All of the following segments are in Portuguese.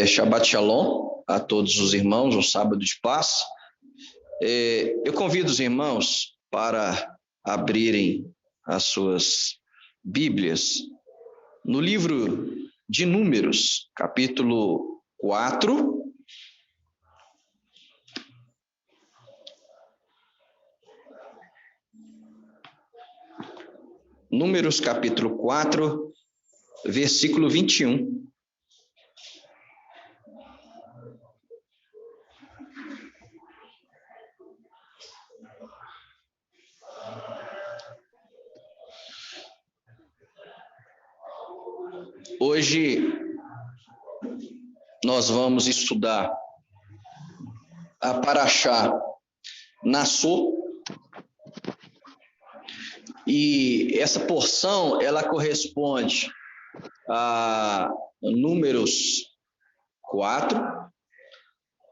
Shabbat Shalom a todos os irmãos, um sábado de paz. Eu convido os irmãos para abrirem as suas Bíblias no livro de Números, capítulo 4. Números, capítulo 4, versículo 21. Hoje nós vamos estudar a Parashá Nassó, e essa porção ela corresponde a Números 4,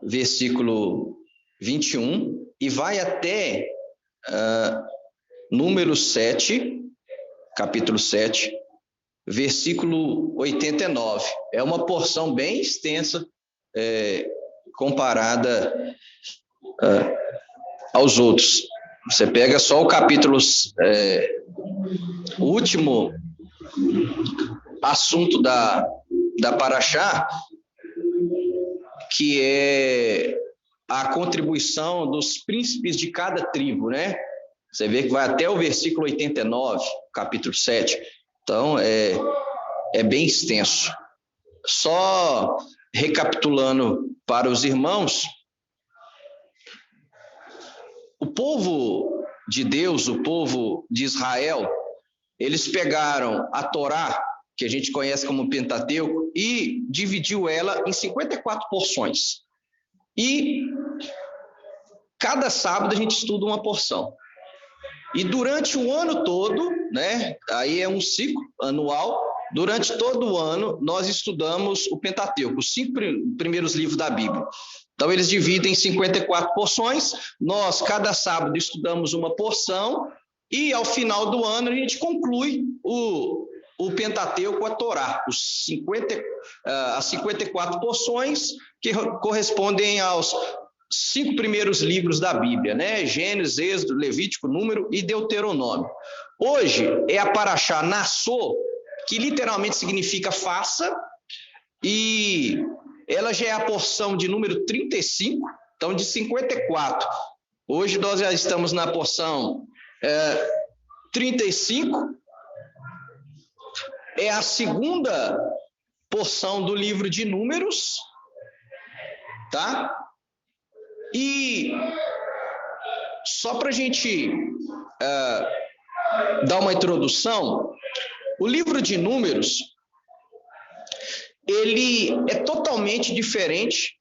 versículo 21, e vai até Números 7, capítulo 7, versículo 89. É uma porção bem extensa comparada aos outros. Você pega só o capítulo, o último assunto da Parashá, que é a contribuição dos príncipes de cada tribo, né? Você vê que vai até o versículo 89, capítulo 7. Então, é bem extenso. Só recapitulando para os irmãos, o povo de Deus, o povo de Israel, eles pegaram a Torá, que a gente conhece como Pentateuco, e dividiu ela em 54 porções. E cada sábado a gente estuda uma porção. E durante o ano todo, né, aí é um ciclo anual, durante todo o ano nós estudamos o Pentateuco, os 5 primeiros livros da Bíblia. Então eles dividem em 54 porções, nós cada sábado estudamos uma porção e ao final do ano a gente conclui o Pentateuco, a Torá, as 54 porções que correspondem aos 5 primeiros livros da Bíblia, né? Gênesis, Êxodo, Levítico, Número e Deuteronômio. Hoje é a Parashá Nassó, que literalmente significa faça, e ela já é a porção de número 35, então de 54. Hoje nós já estamos na porção 35, é a segunda porção do livro de Números, tá? E só para a gente dar uma introdução, o livro de Números, ele é totalmente diferente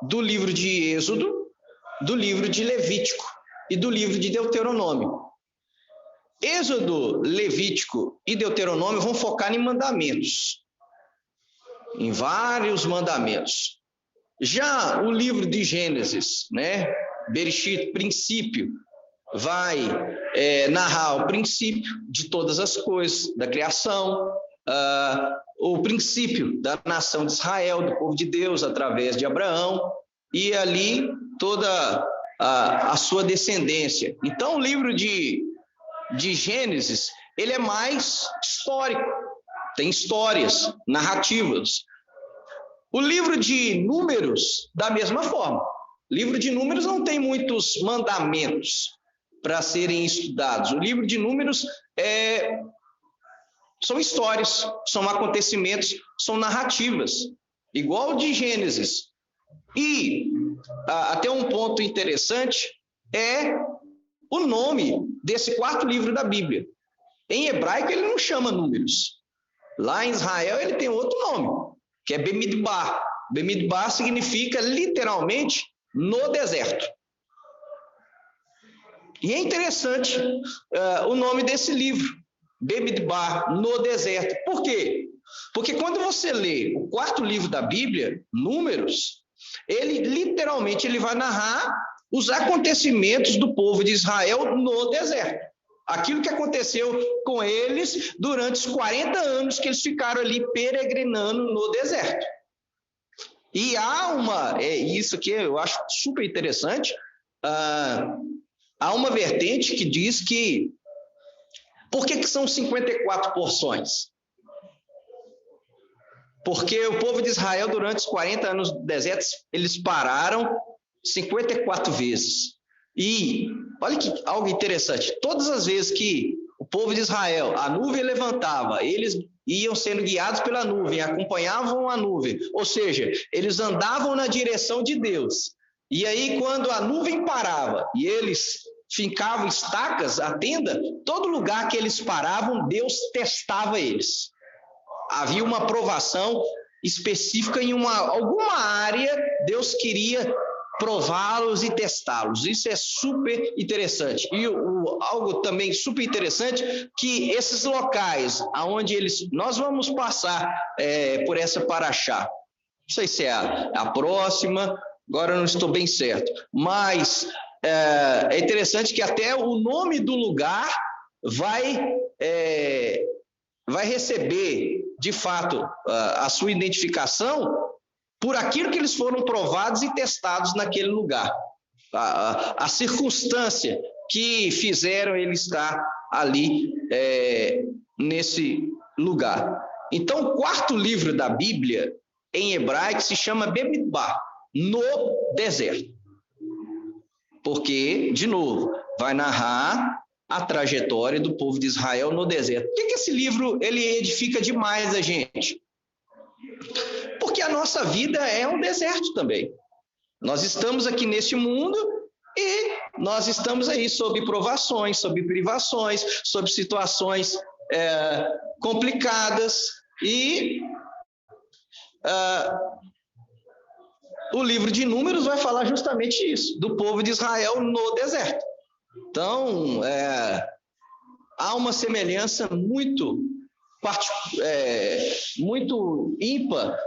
do livro de Êxodo, do livro de Levítico e do livro de Deuteronômio. Êxodo, Levítico e Deuteronômio vão focar em mandamentos, em vários mandamentos. Já o livro de Gênesis, né, Bereshit, princípio, vai narrar o princípio de todas as coisas, da criação, o princípio da nação de Israel, do povo de Deus, através de Abraão, e ali toda a sua descendência. Então o livro de Gênesis, ele é mais histórico, tem histórias, narrativas. O livro de Números, da mesma forma. O livro de Números não tem muitos mandamentos para serem estudados. O livro de Números são histórias, são acontecimentos, são narrativas, igual o de Gênesis. E até um ponto interessante é o nome desse 4º livro da Bíblia. Em hebraico ele não chama Números. Lá em Israel ele tem outro nome, que é Bemidbar. Bemidbar significa literalmente no deserto. E é interessante o nome desse livro, Bemidbar, no deserto. Por quê? Porque quando você lê o 4º livro da Bíblia, Números, ele literalmente vai narrar os acontecimentos do povo de Israel no deserto. aquilo que aconteceu com eles durante os 40 anos que eles ficaram ali peregrinando no deserto. E isso que eu acho super interessante, há uma vertente que diz que, por que são 54 porções? Porque o povo de Israel, durante os 40 anos do deserto, eles pararam 54 vezes. E olha que algo interessante, todas as vezes que o povo de Israel, a nuvem levantava, eles iam sendo guiados pela nuvem, acompanhavam a nuvem, ou seja, eles andavam na direção de Deus. E aí, quando a nuvem parava e eles fincavam estacas, a tenda, todo lugar que eles paravam, Deus testava eles. Havia uma provação específica em alguma área, Deus queria prová-los e testá-los. Isso é super interessante. E algo também super interessante, que esses locais onde nós vamos passar por essa paraxá. Não sei se é a próxima, agora eu não estou bem certo. Mas é interessante que até o nome do lugar vai receber, de fato, a sua identificação por aquilo que eles foram provados e testados naquele lugar. A circunstância que fizeram ele estar ali nesse lugar. Então, o quarto livro da Bíblia, em hebraico, se chama Bemidbar, no deserto. Porque, de novo, vai narrar a trajetória do povo de Israel no deserto. Por que esse livro ele edifica demais a gente? Porque a nossa vida é um deserto também. Nós estamos aqui neste mundo e nós estamos aí sob provações, sob privações, sob situações complicadas. E o livro de Números vai falar justamente isso, do povo de Israel no deserto. Então, há uma semelhança muito ímpar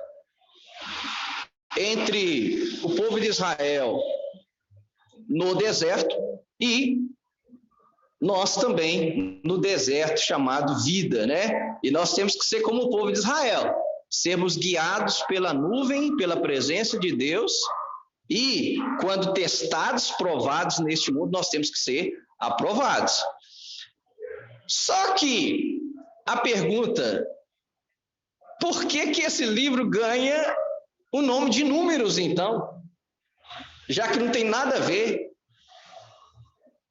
entre o povo de Israel no deserto e nós também no deserto chamado vida, né? E nós temos que ser como o povo de Israel, sermos guiados pela nuvem, pela presença de Deus, e quando testados, provados neste mundo, nós temos que ser aprovados. Só que a pergunta, por que esse livro ganha o nome de Números, então? Já que não tem nada a ver.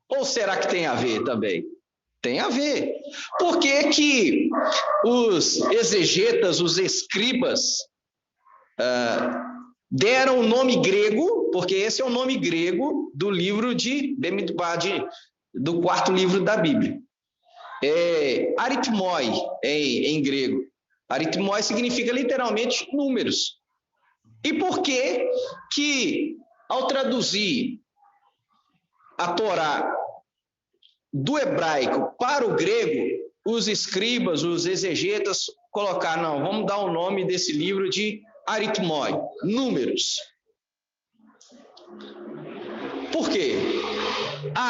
Ou será que tem a ver também? Tem a ver. Por que os exegetas, os escribas, deram o nome grego, porque esse é o nome grego do livro de Bemidbar, do quarto livro da Bíblia. Aritmoi, em grego. Aritmoi significa literalmente números. E por que ao traduzir a Torá do hebraico para o grego, os escribas, os exegetas colocaram, não, vamos dar o nome desse livro de Aritmoi, números. Por quê?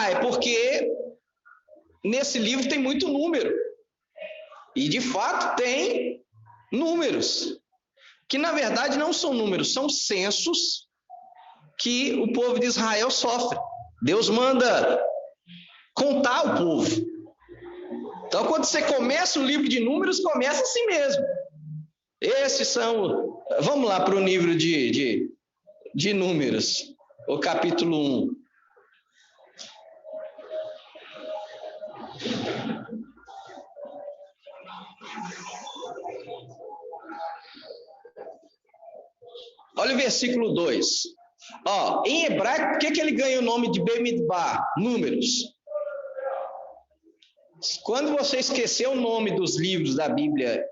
É porque nesse livro tem muito número. E, de fato, tem números. Que, na verdade, não são números, são censos que o povo de Israel sofre. Deus manda contar o povo. Então, quando você começa o livro de Números, começa assim mesmo. Esses são... Vamos lá para o livro de Números, o capítulo 1. Olha o versículo 2. Em hebraico, por que ele ganha o nome de Bemidbar? Números. Quando você esquecer o nome dos livros da Bíblia,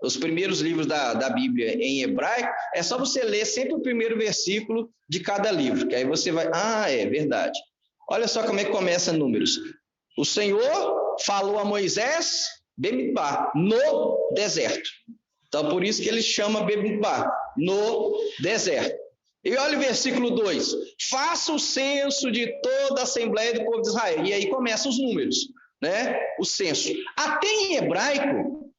os primeiros livros da Bíblia em hebraico, é só você ler sempre o primeiro versículo de cada livro, que aí você vai... é verdade. Olha só como é que começa Números. O Senhor falou a Moisés, Bemidbar, no deserto. Então, por isso que ele chama Bemidbar, no deserto. E olha o versículo 2: faça o censo de toda a Assembleia do povo de Israel. E aí começam os números, né? O censo. Até em hebraico,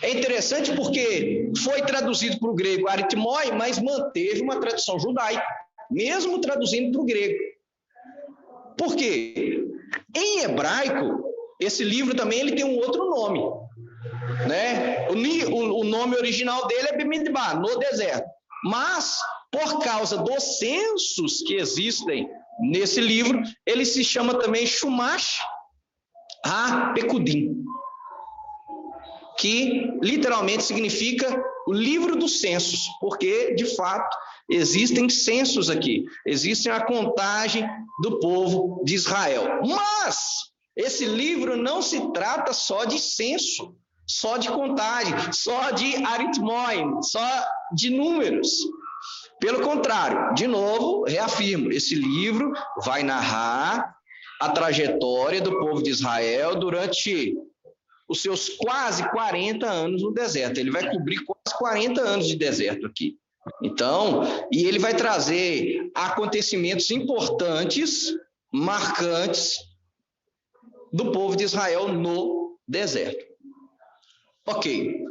é interessante porque foi traduzido para o grego aritmoi, mas manteve uma tradução judaica, mesmo traduzindo para o grego. Por quê? Em hebraico, esse livro também ele tem um outro nome, né? O nome original dele é Bemidbar, no deserto. Mas, por causa dos censos que existem nesse livro, ele se chama também Shumash HaPekudim, que literalmente significa o livro dos censos, porque, de fato, existem censos aqui, existe a contagem do povo de Israel. Mas esse livro não se trata só de censo, só de contagem, só de aritmoi, só de números. Pelo contrário, de novo, reafirmo, esse livro vai narrar a trajetória do povo de Israel durante os seus quase 40 anos no deserto. Ele vai cobrir quase 40 anos de deserto aqui. Então, e ele vai trazer acontecimentos importantes, marcantes do povo de Israel no deserto. Ok.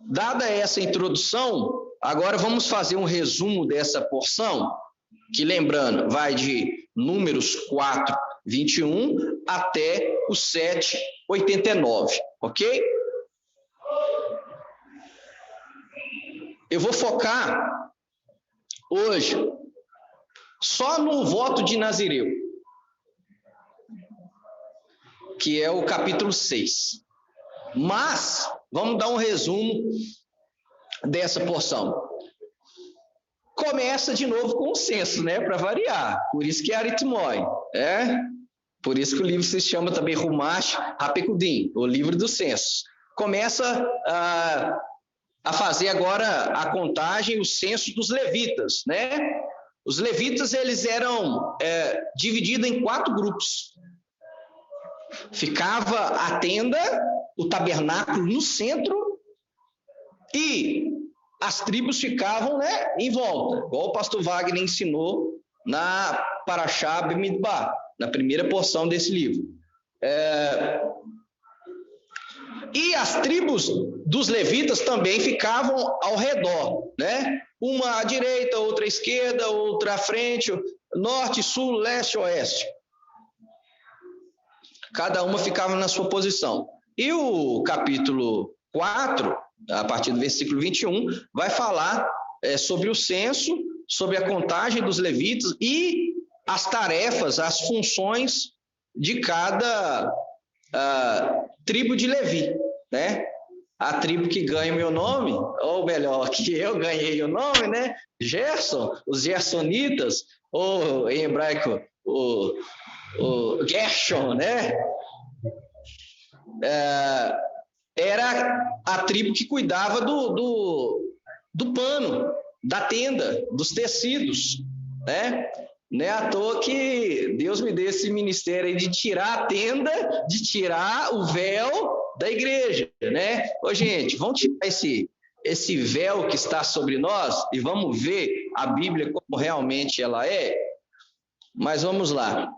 Dada essa introdução, agora vamos fazer um resumo dessa porção, que, lembrando, vai de Números 4, 21 até o 7, 89, ok? Eu vou focar hoje só no voto de Nazireu, que é o capítulo 6. Mas vamos dar um resumo dessa porção. Começa de novo com o censo, né, para variar. Por isso que é aritmoi, Por isso que o livro se chama também Rumash HaPekudim, o livro dos censos. Começa a fazer agora a contagem, o censo dos levitas, né? Os levitas, eles eram divididos em 4 grupos. Ficava a tenda, o tabernáculo no centro, e as tribos ficavam, né, em volta, igual o pastor Wagner ensinou na Parashá Bemidbar, na primeira porção desse livro. E as tribos dos levitas também ficavam ao redor, né? Uma à direita, outra à esquerda, outra à frente, norte, sul, leste, oeste. Cada uma ficava na sua posição. E o capítulo 4, a partir do versículo 21, vai falar sobre o censo, sobre a contagem dos levitas e as tarefas, as funções de cada tribo de Levi, né? A tribo que ganha o meu nome, ou melhor, que eu ganhei o nome, né? Gerson, os gersonitas, ou em hebraico, o Gershon, né? Era a tribo que cuidava do pano, da tenda, dos tecidos, né? Não é à toa que Deus me deu esse ministério aí de tirar a tenda, de tirar o véu da igreja, né? Ô, gente, vamos tirar esse véu que está sobre nós e vamos ver a Bíblia como realmente ela é? Mas vamos lá.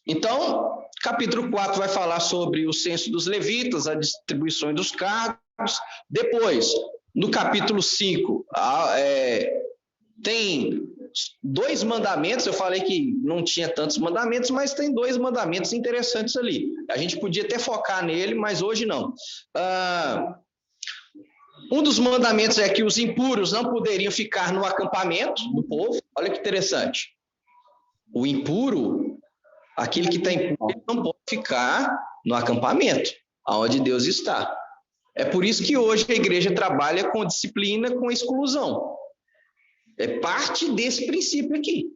Então, capítulo 4 vai falar sobre o censo dos levitas, a distribuição dos cargos. Depois, no capítulo 5, tem 2 mandamentos. Eu falei que não tinha tantos mandamentos, mas tem 2 mandamentos interessantes ali. A gente podia até focar nele, mas hoje não. Um dos mandamentos é que os impuros não poderiam ficar no acampamento do povo. Olha que interessante. O impuro, aquele que está impuro, não pode ficar no acampamento, onde Deus está. É por isso que hoje a igreja trabalha com disciplina, com exclusão. É parte desse princípio aqui.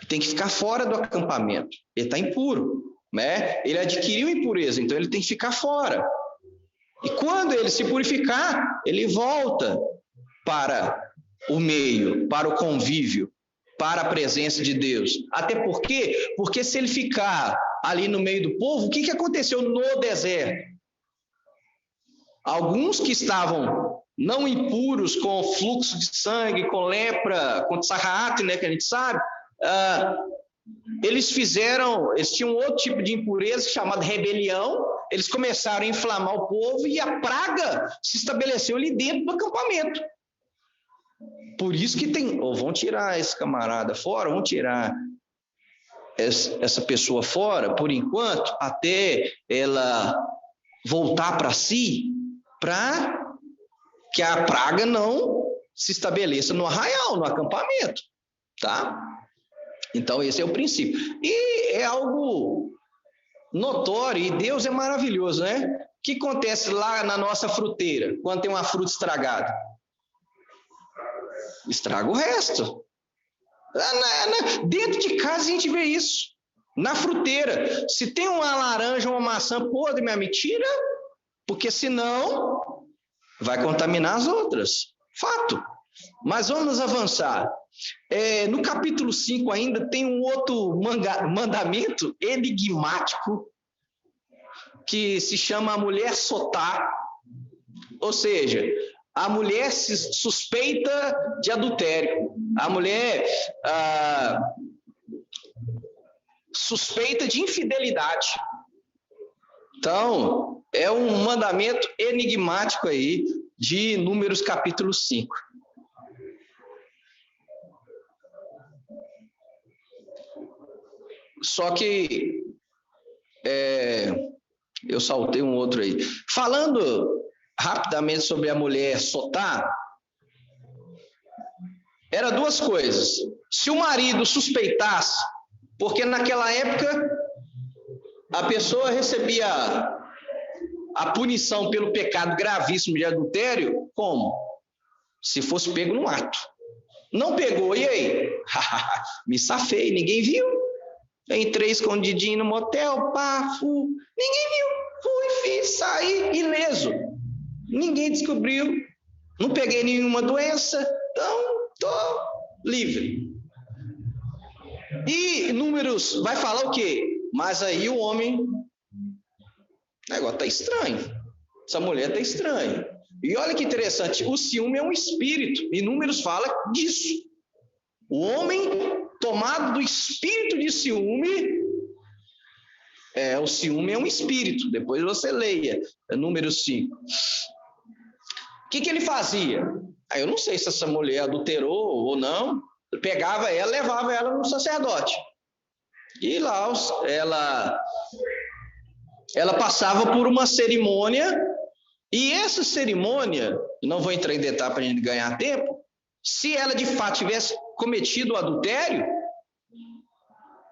Tem que ficar fora do acampamento. Ele está impuro, né? Ele adquiriu impureza, então ele tem que ficar fora. E quando ele se purificar, ele volta para o meio, para o convívio, para a presença de Deus. Até porque se ele ficar ali no meio do povo, o que aconteceu no deserto? Alguns que estavam não impuros com fluxo de sangue, com lepra, com sarraate, né, que a gente sabe, eles tinham outro tipo de impureza chamada rebelião. Eles começaram a inflamar o povo e a praga se estabeleceu ali dentro do acampamento. Por isso que vão tirar esse camarada fora, vão tirar essa pessoa fora, por enquanto, até ela voltar para si, para que a praga não se estabeleça no arraial, no acampamento, tá? Então, esse é o princípio. E é algo notório, e Deus é maravilhoso, né? O que acontece lá na nossa fruteira, quando tem uma fruta estragada? Estraga o resto. Dentro de casa a gente vê isso. Na fruteira, se tem uma laranja ou uma maçã podre, minha amiga, tira, porque senão vai contaminar as outras. Fato. Mas vamos avançar. No capítulo 5 ainda tem um outro mandamento enigmático que se chama a mulher sotá, ou seja, a mulher se suspeita de adultério, a mulher suspeita de infidelidade. Então, é um mandamento enigmático aí de Números capítulo 5. Só que eu saltei um outro aí. Falando rapidamente sobre a mulher sotá, era duas coisas. Se o marido suspeitasse, porque naquela época a pessoa recebia a punição pelo pecado gravíssimo de adultério, como? Se fosse pego no ato. Não pegou, e aí? Me safei, ninguém viu. Entrei escondidinho no motel, ninguém viu. Fui, fiz, saí ileso. Ninguém descobriu. Não peguei nenhuma doença, então estou livre. E Números vai falar o quê? Mas aí o homem, o negócio está estranho. Essa mulher está estranha. E olha que interessante, o ciúme é um espírito. E Números fala disso. O homem tomado do espírito de ciúme, o ciúme é um espírito. Depois você leia, Números 5. O que ele fazia? Eu não sei se essa mulher adulterou ou não. Pegava ela, levava ela no sacerdote. E lá ela passava por uma cerimônia, e essa cerimônia, não vou entrar em detalhe para a gente ganhar tempo, se ela de fato tivesse cometido o adultério,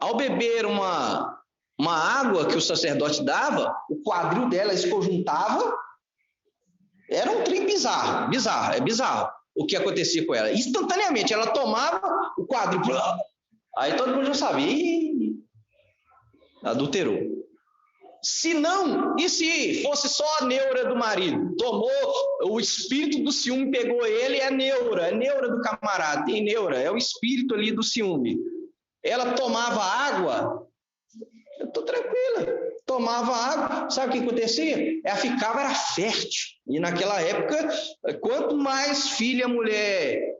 ao beber uma água que o sacerdote dava, o quadril dela se conjuntava, era um trem bizarro, o que acontecia com ela. Instantaneamente, ela tomava o quadril, aí todo mundo já sabia, adulterou. Se não, e se fosse só a neura do marido? Tomou, o espírito do ciúme pegou ele, é neura do camarada, tem neura, é o espírito ali do ciúme. Ela tomava água, eu estou tranquila, tomava água, sabe o que acontecia? Ela ficava, era fértil. E naquela época, quanto mais filha a mulher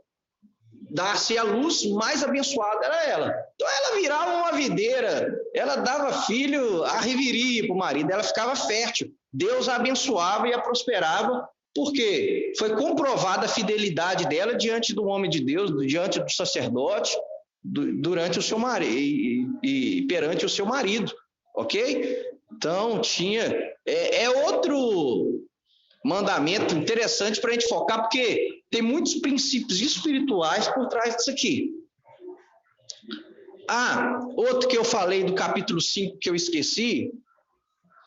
dá-se à luz, mais abençoada era ela. Então ela virava uma videira, ela dava filho, a reviria para o marido, ela ficava fértil. Deus a abençoava e a prosperava, porque foi comprovada a fidelidade dela diante do homem de Deus, diante do sacerdote, durante o seu marido e perante o seu marido, ok? Então tinha outro mandamento interessante para a gente focar, porque tem muitos princípios espirituais por trás disso aqui. Outro que eu falei do capítulo 5 que eu esqueci,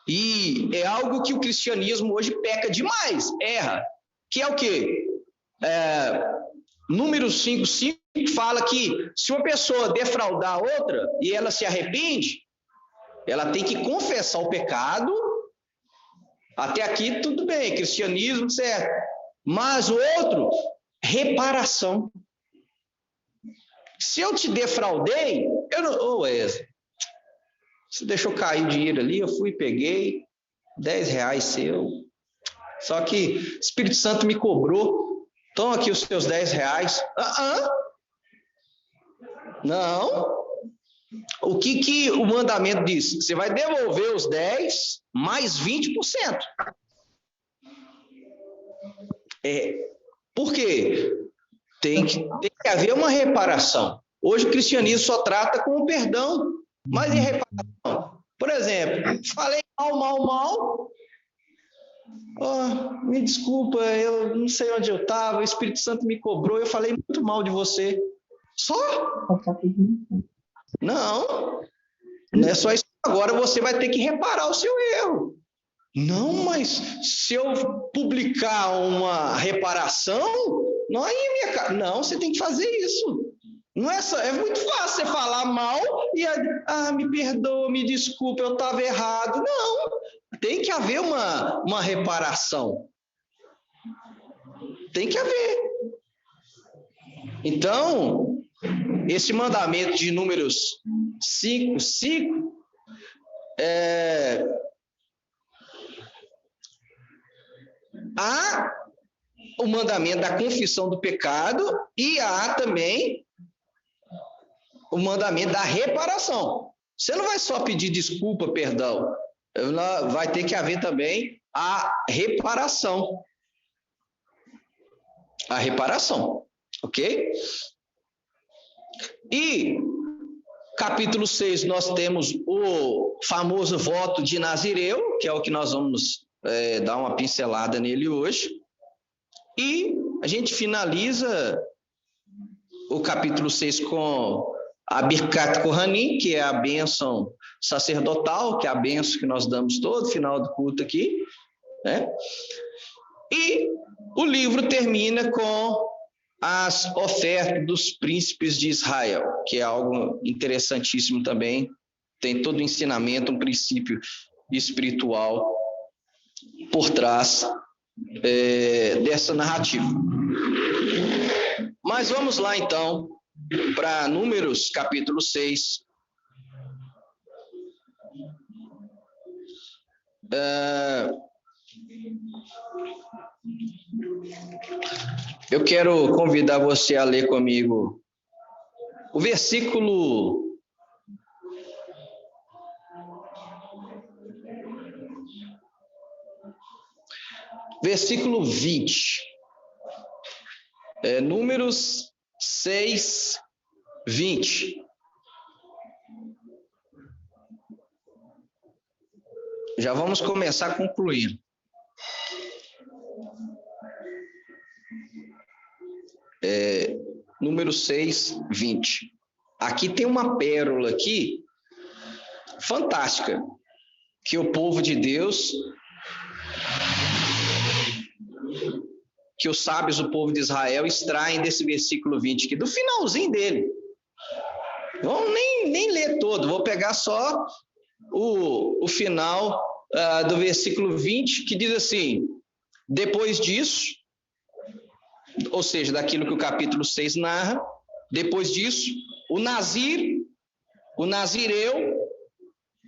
e é algo que o cristianismo hoje peca demais, erra, que é o quê? Números 5 fala que se uma pessoa defraudar a outra e ela se arrepende, ela tem que confessar o pecado. Até aqui tudo bem, cristianismo, certo. Mas o outro, reparação. Se eu te defraudei, eu não... Wesley, você deixou cair o dinheiro ali, eu fui e peguei, R$10 seu. Só que o Espírito Santo me cobrou. Toma aqui os seus R$10. Não. O que o mandamento diz? Você vai devolver os 10 mais 20%. Por quê? Tem que haver uma reparação. Hoje o cristianismo só trata com o perdão, mas e reparação? Por exemplo, falei mal. Me desculpa, eu não sei onde eu estava, o Espírito Santo me cobrou, eu falei muito mal de você. Só? Não é só isso. Agora você vai ter que reparar o seu erro. Não, mas se eu publicar uma reparação, não, aí não, você tem que fazer isso. Não é só, é muito fácil você falar mal e me perdoa, me desculpa, eu estava errado. Não, tem que haver uma reparação. Tem que haver. Então, esse mandamento de Números 5, há o mandamento da confissão do pecado e há também o mandamento da reparação. Você não vai só pedir desculpa, perdão, vai ter que haver também a reparação. A reparação, ok? E capítulo 6 nós temos o famoso voto de Nazireu, que é o que nós vamos dar uma pincelada nele hoje. E a gente finaliza o capítulo 6 com a Birkat Kohanim, que é a bênção sacerdotal, que é a bênção que nós damos todo final do culto aqui, né? E o livro termina com as ofertas dos príncipes de Israel, que é algo interessantíssimo também, tem todo o ensinamento, um princípio espiritual por trás dessa narrativa. Mas vamos lá então para Números capítulo 6. Eu quero convidar você a ler comigo o versículo 20. Números 6, 20. Já vamos começar concluindo. Número 6, 20. Aqui tem uma pérola aqui, fantástica, que o povo de Deus, que os sábios do povo de Israel extraem desse versículo 20 aqui, do finalzinho dele. Vamos nem ler todo, vou pegar só o final do versículo 20, que diz assim: depois disso, ou seja, daquilo que o capítulo 6 narra, depois disso, o nazireu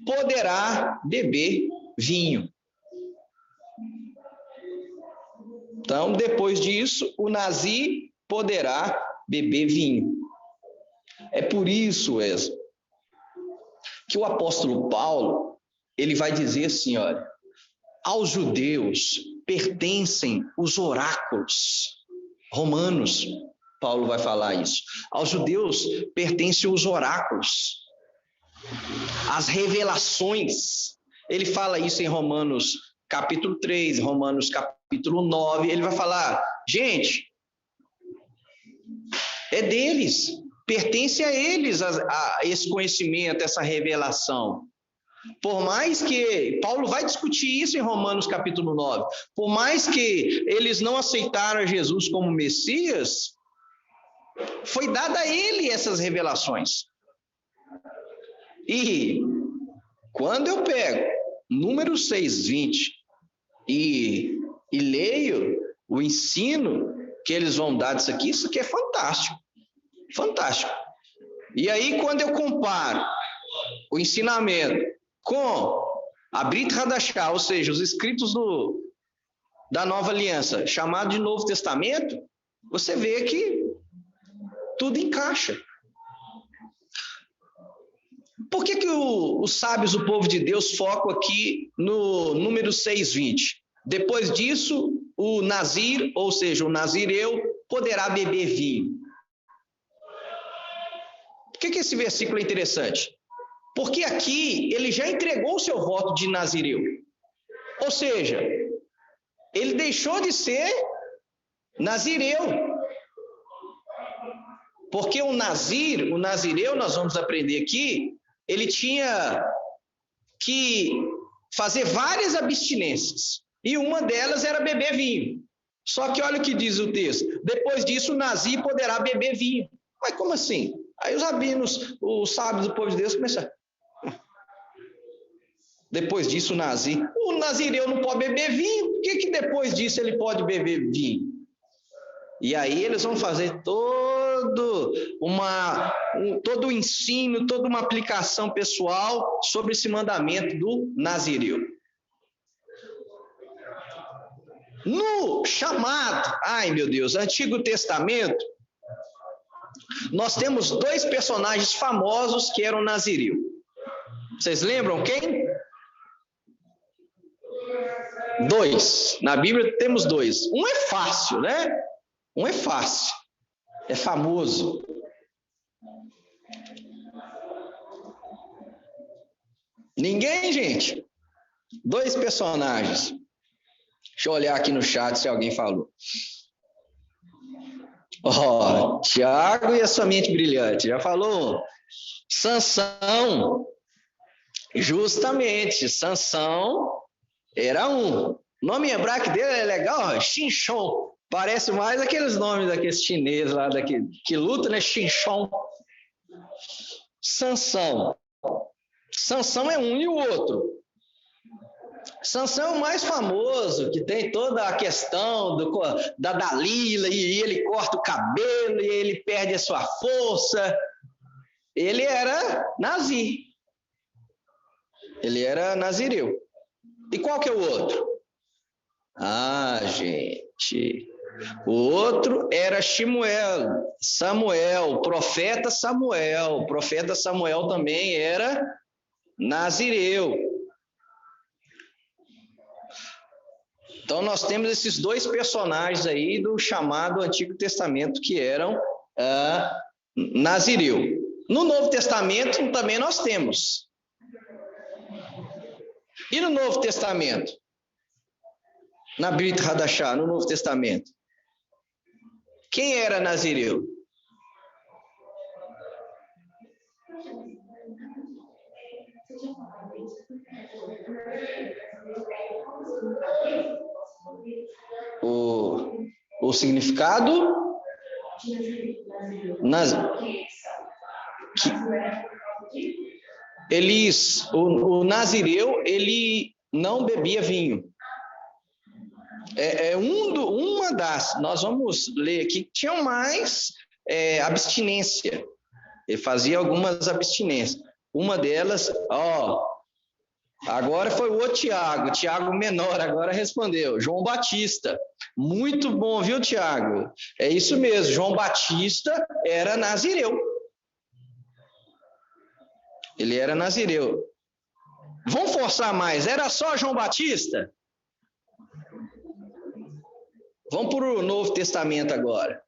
poderá beber vinho. Então, depois disso, o nazir poderá beber vinho. É por isso, Wesley, que o apóstolo Paulo, ele vai dizer assim, olha, aos judeus pertencem os oráculos. Romanos, Paulo vai falar isso. Aos judeus pertencem os oráculos, as revelações. Ele fala isso em Romanos capítulo 3, Romanos capítulo 9. Ele vai falar, gente, é deles, pertence a eles a esse conhecimento, essa revelação. Por mais que, Paulo vai discutir isso em Romanos capítulo 9, por mais que eles não aceitaram Jesus como Messias, foi dada a ele essas revelações. E quando eu pego Números 6, 20 e leio o ensino que eles vão dar disso aqui é fantástico, fantástico. E aí quando eu comparo o ensinamento com a Brit Hadashah, ou seja, os escritos da Nova Aliança, chamado de Novo Testamento, você vê que tudo encaixa. Por que os sábios, o povo de Deus, focam aqui no número 6:20? Depois disso, o Nazir, ou seja, o Nazireu, poderá beber vinho. Por que esse versículo é interessante? Porque aqui ele já entregou o seu voto de Nazireu. Ou seja, ele deixou de ser Nazireu. Porque o Nazireu, nós vamos aprender aqui, ele tinha que fazer várias abstinências. E uma delas era beber vinho. Só que olha o que diz o texto. Depois disso, o Nazir poderá beber vinho. Mas como assim? Aí os rabinos, os sábios do povo de Deus começaram. Depois disso, o Nazireu não pode beber vinho. Por que depois disso ele pode beber vinho? E aí eles vão fazer todo o ensino, toda uma aplicação pessoal sobre esse mandamento do Nazireu. No chamado, Antigo Testamento, nós temos 2 personagens famosos que eram Nazireu. Vocês lembram quem? 2. Na Bíblia temos 2. Um é fácil, né? Um é fácil. É famoso. Ninguém, gente? 2 personagens. Deixa eu olhar aqui no chat se alguém falou. Tiago e a sua mente brilhante. Já falou? Sansão. Justamente, Sansão era um. O nome hebraico dele é legal, Shinshon. Parece mais aqueles nomes daqueles chineses lá que lutam, né? Shinshon. Sansão. Sansão é um e o outro. Sansão é o mais famoso, que tem toda a questão da Dalila, e ele corta o cabelo, e ele perde a sua força. Ele era Nazir. Ele era Nazireu. E qual que é o outro? Gente, o outro era Samuel, profeta Samuel. O profeta Samuel também era Nazireu. Então nós temos esses 2 personagens aí do chamado Antigo Testamento que eram Nazireu. No Novo Testamento também nós temos. E no Novo Testamento? Na Brit Hadashah, no Novo Testamento. Quem era Nazireu? O significado? O Nazireu, ele não bebia vinho. Uma das, nós vamos ler aqui, tinham mais abstinência. Ele fazia algumas abstinências. Uma delas, agora foi o outro Tiago menor, agora respondeu, João Batista. Muito bom, viu, Tiago? É isso mesmo, João Batista era Nazireu. Ele era Nazireu. Vamos forçar mais, era só João Batista? Vamos para o Novo Testamento agora.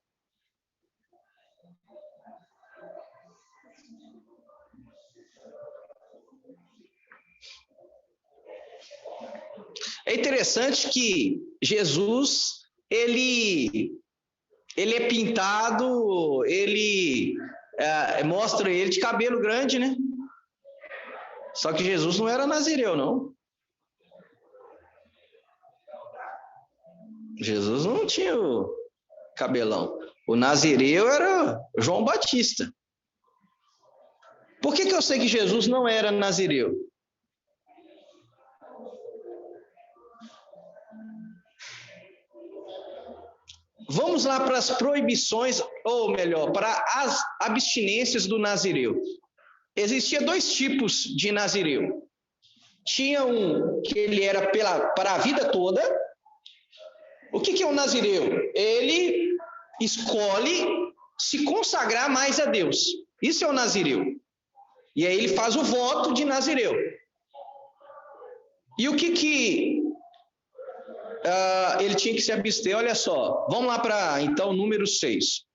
É interessante que Jesus, ele é pintado, ele mostra ele de cabelo grande, né? Só que Jesus não era Nazireu, não. Jesus não tinha o cabelão. O Nazireu era João Batista. Por que eu sei que Jesus não era Nazireu? Vamos lá para as proibições, ou melhor, para as abstinências do Nazireu. Existia 2 tipos de Nazireu. Tinha um que ele era para a vida toda, O que é um nazireu? Ele escolhe se consagrar mais a Deus. Isso é o nazireu. E aí ele faz o voto de nazireu. E o que ele tinha que se abster? Olha só, vamos lá para, então, número 6.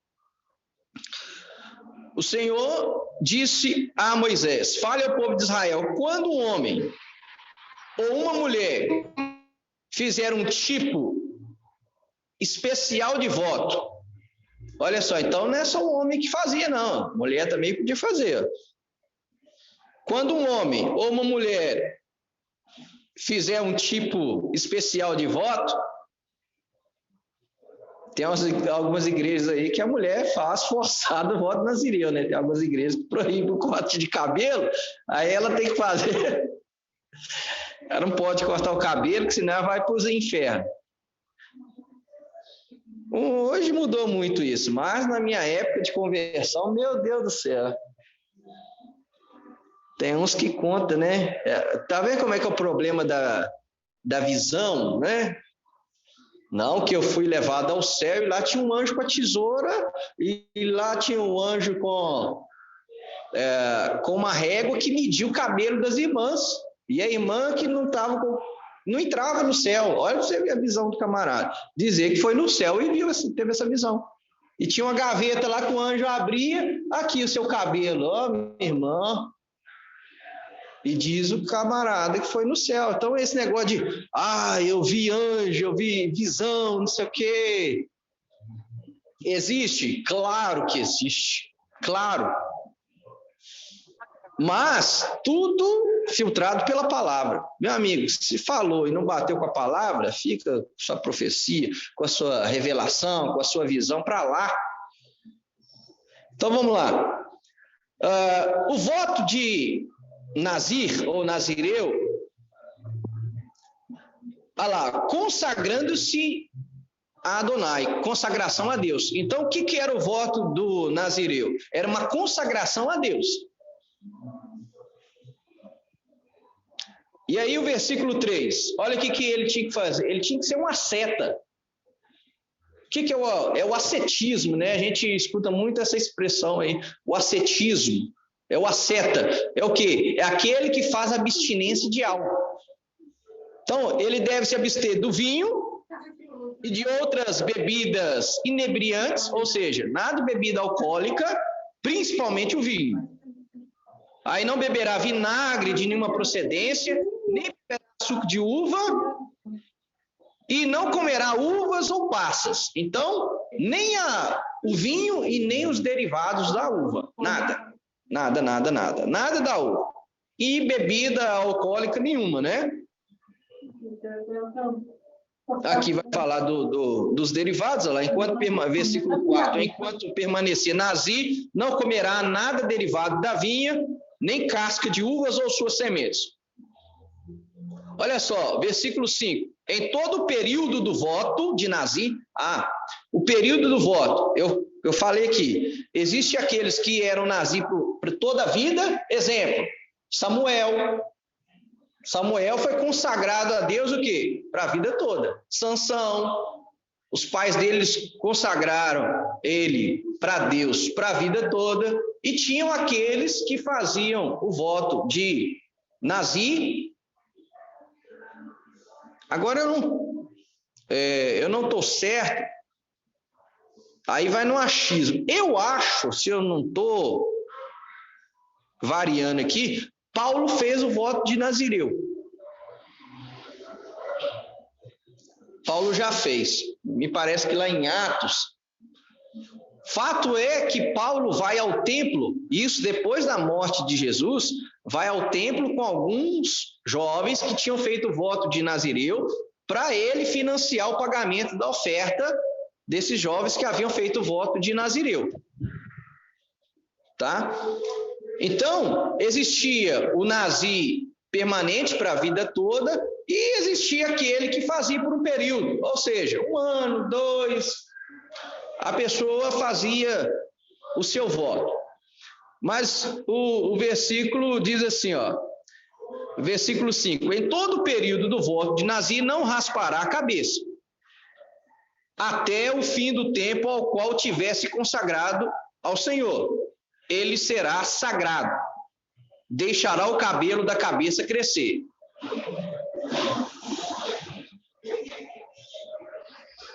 O Senhor disse a Moisés: fale ao povo de Israel, quando um homem ou uma mulher fizer um tipo especial de voto, olha só, então não é só o homem que fazia, não, a mulher também podia fazer. Quando um homem ou uma mulher fizer um tipo especial de voto, tem algumas igrejas aí que a mulher faz forçado o voto nazireu, né? Tem algumas igrejas que proíbem o corte de cabelo, aí ela tem que fazer. Ela não pode cortar o cabelo, que senão ela vai para os infernos. Hoje mudou muito isso, mas na minha época de conversão, meu Deus do céu. Tem uns que contam, né? Tá vendo como é que é o problema da visão, né? Não, que eu fui levado ao céu e lá tinha um anjo com a tesoura e lá tinha um anjo com uma régua que mediu o cabelo das irmãs. E a irmã que não entrava no céu. Olha para você ver a visão do camarada. Dizer que foi no céu e teve essa visão. E tinha uma gaveta lá que o anjo abria, aqui o seu cabelo, ó, minha irmã. E diz o camarada que foi no céu. Então, esse negócio de, eu vi anjo, eu vi visão, não sei o quê. Existe? Claro que existe. Claro. Mas, tudo filtrado pela palavra. Meu amigo, se falou e não bateu com a palavra, fica com sua profecia, com a sua revelação, com a sua visão para lá. Então, vamos lá. O voto de Nazir ou Nazireu, olha lá, consagrando-se a Adonai, consagração a Deus. Então, o que era o voto do Nazireu? Era uma consagração a Deus. E aí o versículo 3, olha o que ele tinha que fazer. Ele tinha que ser um asceta. O que é o ascetismo, né? A gente escuta muito essa expressão aí, o ascetismo. É o asceta. É o quê? É aquele que faz abstinência de algo. Então, ele deve se abster do vinho e de outras bebidas inebriantes, ou seja, nada de bebida alcoólica, principalmente o vinho. Aí não beberá vinagre de nenhuma procedência, nem beberá suco de uva, e não comerá uvas ou passas. Então, nem o vinho e nem os derivados da uva. Nada. Nada da uva. E bebida alcoólica nenhuma, né? Aqui vai falar dos derivados, lá, versículo 4, enquanto permanecer Nazir, não comerá nada derivado da vinha, nem casca de uvas ou suas sementes. Olha só, versículo 5, em todo o período do voto de Nazir, o período do voto, eu falei aqui, existe aqueles que eram Nazir por toda a vida, exemplo, Samuel foi consagrado a Deus o quê? Para a vida toda. Sansão, os pais deles consagraram ele para Deus para a vida toda. E tinham aqueles que faziam o voto de Nazir. Agora eu não estou certo. Aí vai no achismo. Eu acho, se eu não estou variando aqui, Paulo fez o voto de Nazireu. Paulo já fez. Me parece que lá em Atos. Fato é que Paulo vai ao templo, isso depois da morte de Jesus, vai ao templo com alguns jovens que tinham feito o voto de Nazireu para ele financiar o pagamento da oferta desses jovens que haviam feito o voto de Nazireu. Tá? Então, existia o Nazir permanente para a vida toda e existia aquele que fazia por um período, ou seja, 1 ano, 2, a pessoa fazia o seu voto. Mas o versículo diz assim, versículo 5, em todo o período do voto de Nazir não raspará a cabeça, até o fim do tempo ao qual tivesse consagrado ao Senhor. Ele será sagrado. Deixará o cabelo da cabeça crescer.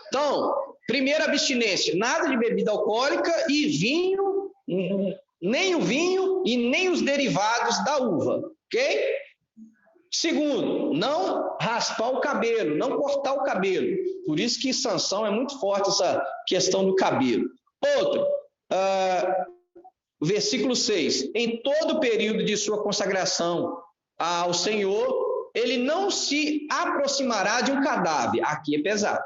Então, primeira abstinência, nada de bebida alcoólica e vinho, nem o vinho e nem os derivados da uva, ok? Segundo, não raspar o cabelo, não cortar o cabelo. Por isso que Sansão é muito forte essa questão do cabelo. Outro, versículo 6. Em todo o período de sua consagração ao Senhor, ele não se aproximará de um cadáver. Aqui é pesado.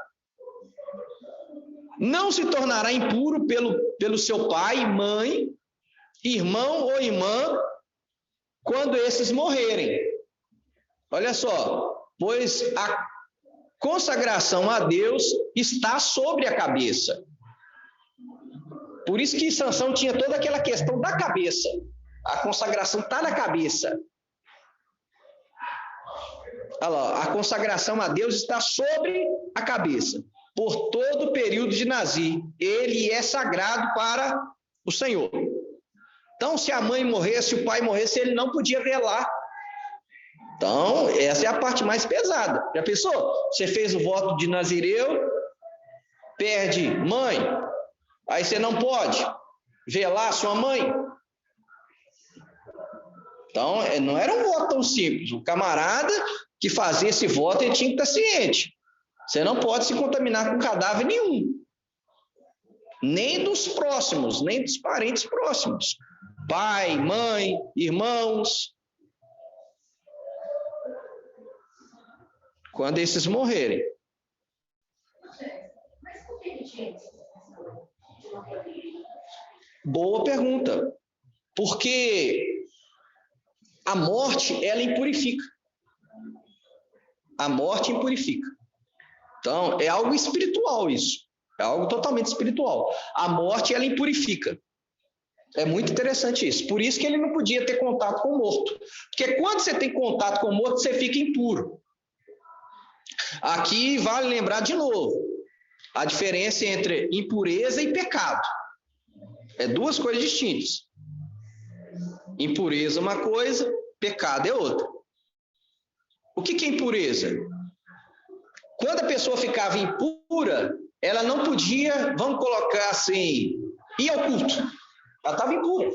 Não se tornará impuro pelo seu pai, mãe, irmão ou irmã, quando esses morrerem. Olha só, pois a consagração a Deus está sobre a cabeça. Por isso que Sansão tinha toda aquela questão da cabeça. A consagração está na cabeça. Olha lá, a consagração a Deus está sobre a cabeça. Por todo o período de Nazir, ele é sagrado para o Senhor. Então, se a mãe morresse, se o pai morresse, ele não podia velar. Então, essa é a parte mais pesada. Já pensou? Você fez o voto de Nazireu, perde mãe, aí você não pode velar sua mãe. Então, não era um voto tão simples. O camarada que fazia esse voto, ele tinha que estar ciente. Você não pode se contaminar com cadáver nenhum. Nem dos próximos, nem dos parentes próximos. Pai, mãe, irmãos. Quando esses morrerem. Boa pergunta. Porque a morte, ela impurifica. A morte impurifica. Então, é algo espiritual isso. É algo totalmente espiritual. A morte, ela impurifica. É muito interessante isso. Por isso que ele não podia ter contato com o morto. Porque quando você tem contato com o morto, você fica impuro. Aqui vale lembrar de novo a diferença entre impureza e pecado. É duas coisas distintas. Impureza é uma coisa, pecado é outra. O que é impureza? Quando a pessoa ficava impura, ela não podia, vamos colocar assim, ir ao culto. Ela estava impura.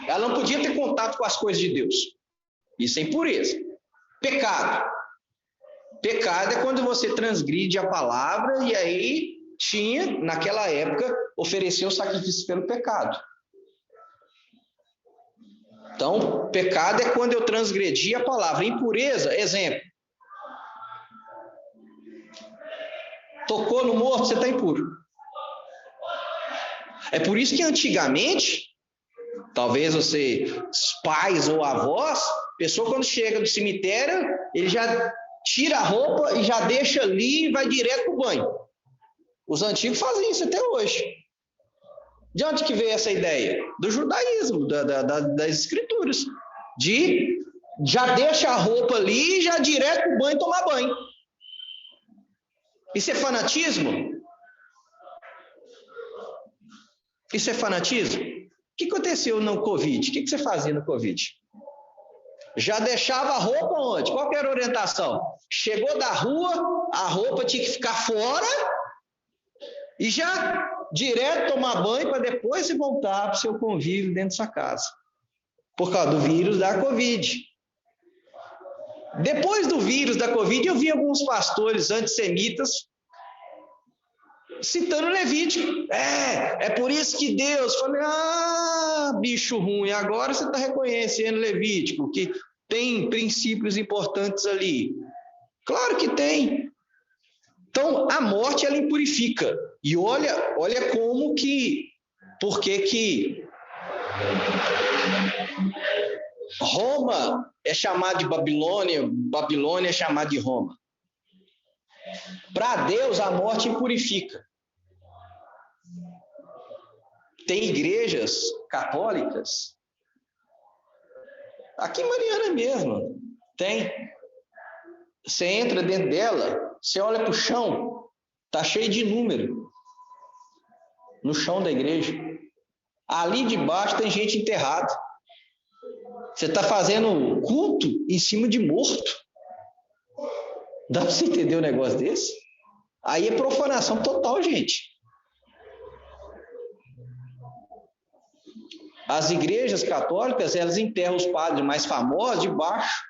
Ela não podia ter contato com as coisas de Deus. Isso é impureza. Pecado. Pecado é quando você transgride a palavra e aí tinha, naquela época, ofereceu sacrifício pelo pecado. Então, pecado é quando eu transgredi a palavra. Impureza, exemplo. Tocou no morto, você está impuro. É por isso que antigamente, talvez você, os pais ou avós, a pessoa quando chega do cemitério, ele já tira a roupa e já deixa ali e vai direto para o banho. Os antigos fazem isso até hoje. De onde que veio essa ideia? Do judaísmo, das escrituras. De já deixa a roupa ali e já direto para o banho tomar banho. Isso é fanatismo? Isso é fanatismo? O que aconteceu no Covid? O que você fazia no Covid? Já deixava a roupa onde? Qual que era a orientação? Chegou da rua, a roupa tinha que ficar fora e já direto tomar banho para depois você voltar para o seu convívio dentro da sua casa. Por causa do vírus da Covid. Depois do vírus da Covid, eu vi alguns pastores antissemitas citando Levítico. É por isso que Deus... Falei, bicho ruim, agora você está reconhecendo Levítico, que tem princípios importantes ali. Claro que tem. Então, a morte, ela impurifica. E olha como que... Por que Roma é chamada de Babilônia, Babilônia é chamada de Roma. Para Deus, a morte impurifica. Tem igrejas católicas, aqui em Mariana mesmo, tem. Você entra dentro dela, você olha para o chão, Está cheio de número no chão da igreja. Ali debaixo tem gente enterrada. Você está fazendo culto em cima de morto. Dá para você entender um negócio desse? Aí é profanação total, gente. As igrejas católicas, elas enterram os padres mais famosos debaixo.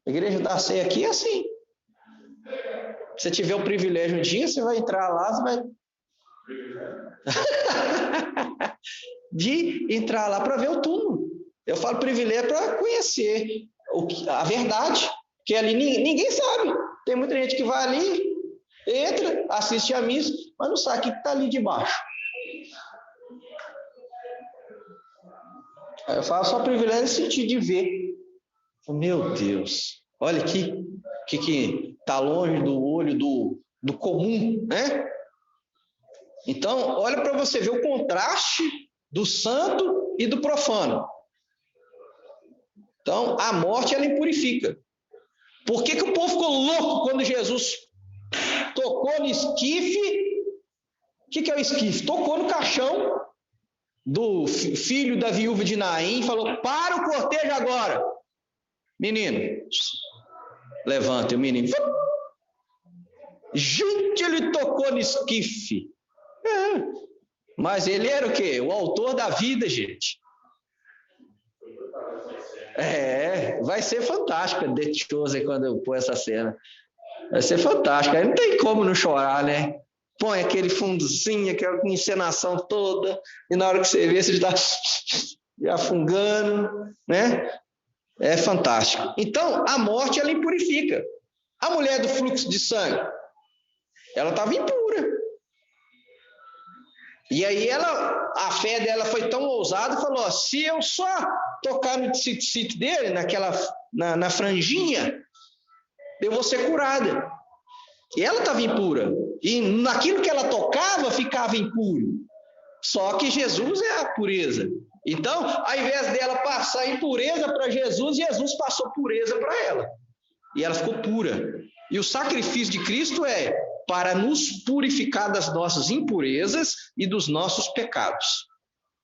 A igreja da Ceia aqui é assim. Se você tiver o privilégio um dia, você vai entrar lá, você vai... de entrar lá para ver o túmulo. Eu falo privilégio para conhecer a verdade, que ali ninguém sabe. Tem muita gente que vai ali, entra, assiste a missa, mas não sabe o que está ali debaixo. Aí eu falo só privilégio no sentido de ver. Meu Deus, olha aqui, que está longe do olho do comum, né? Então, olha para você ver o contraste do santo e do profano. Então, a morte, ela impurifica. Por que o povo ficou louco quando Jesus tocou no esquife? O que é o esquife? Tocou no caixão do filho da viúva de Naim e falou, para o cortejo agora. Menino, levanta o menino. Gente, ele tocou no esquife. Mas ele era o quê? O autor da vida, gente. Vai ser fantástico The Chosen quando eu pôr essa cena. Vai ser fantástico. Aí não tem como não chorar, né? Põe aquele fundozinho, aquela encenação toda, e na hora que você vê, você está afungando, né? É fantástico. Então, a morte, ela impurifica. A mulher do fluxo de sangue, ela estava impura. E aí a fé dela foi tão ousada, falou, se eu só tocar no sítio dele, na franjinha, eu vou ser curada. E ela estava impura. E naquilo que ela tocava, ficava impuro. Só que Jesus é a pureza. Então, ao invés dela passar impureza para Jesus, Jesus passou pureza para ela. E ela ficou pura. E o sacrifício de Cristo é para nos purificar das nossas impurezas e dos nossos pecados.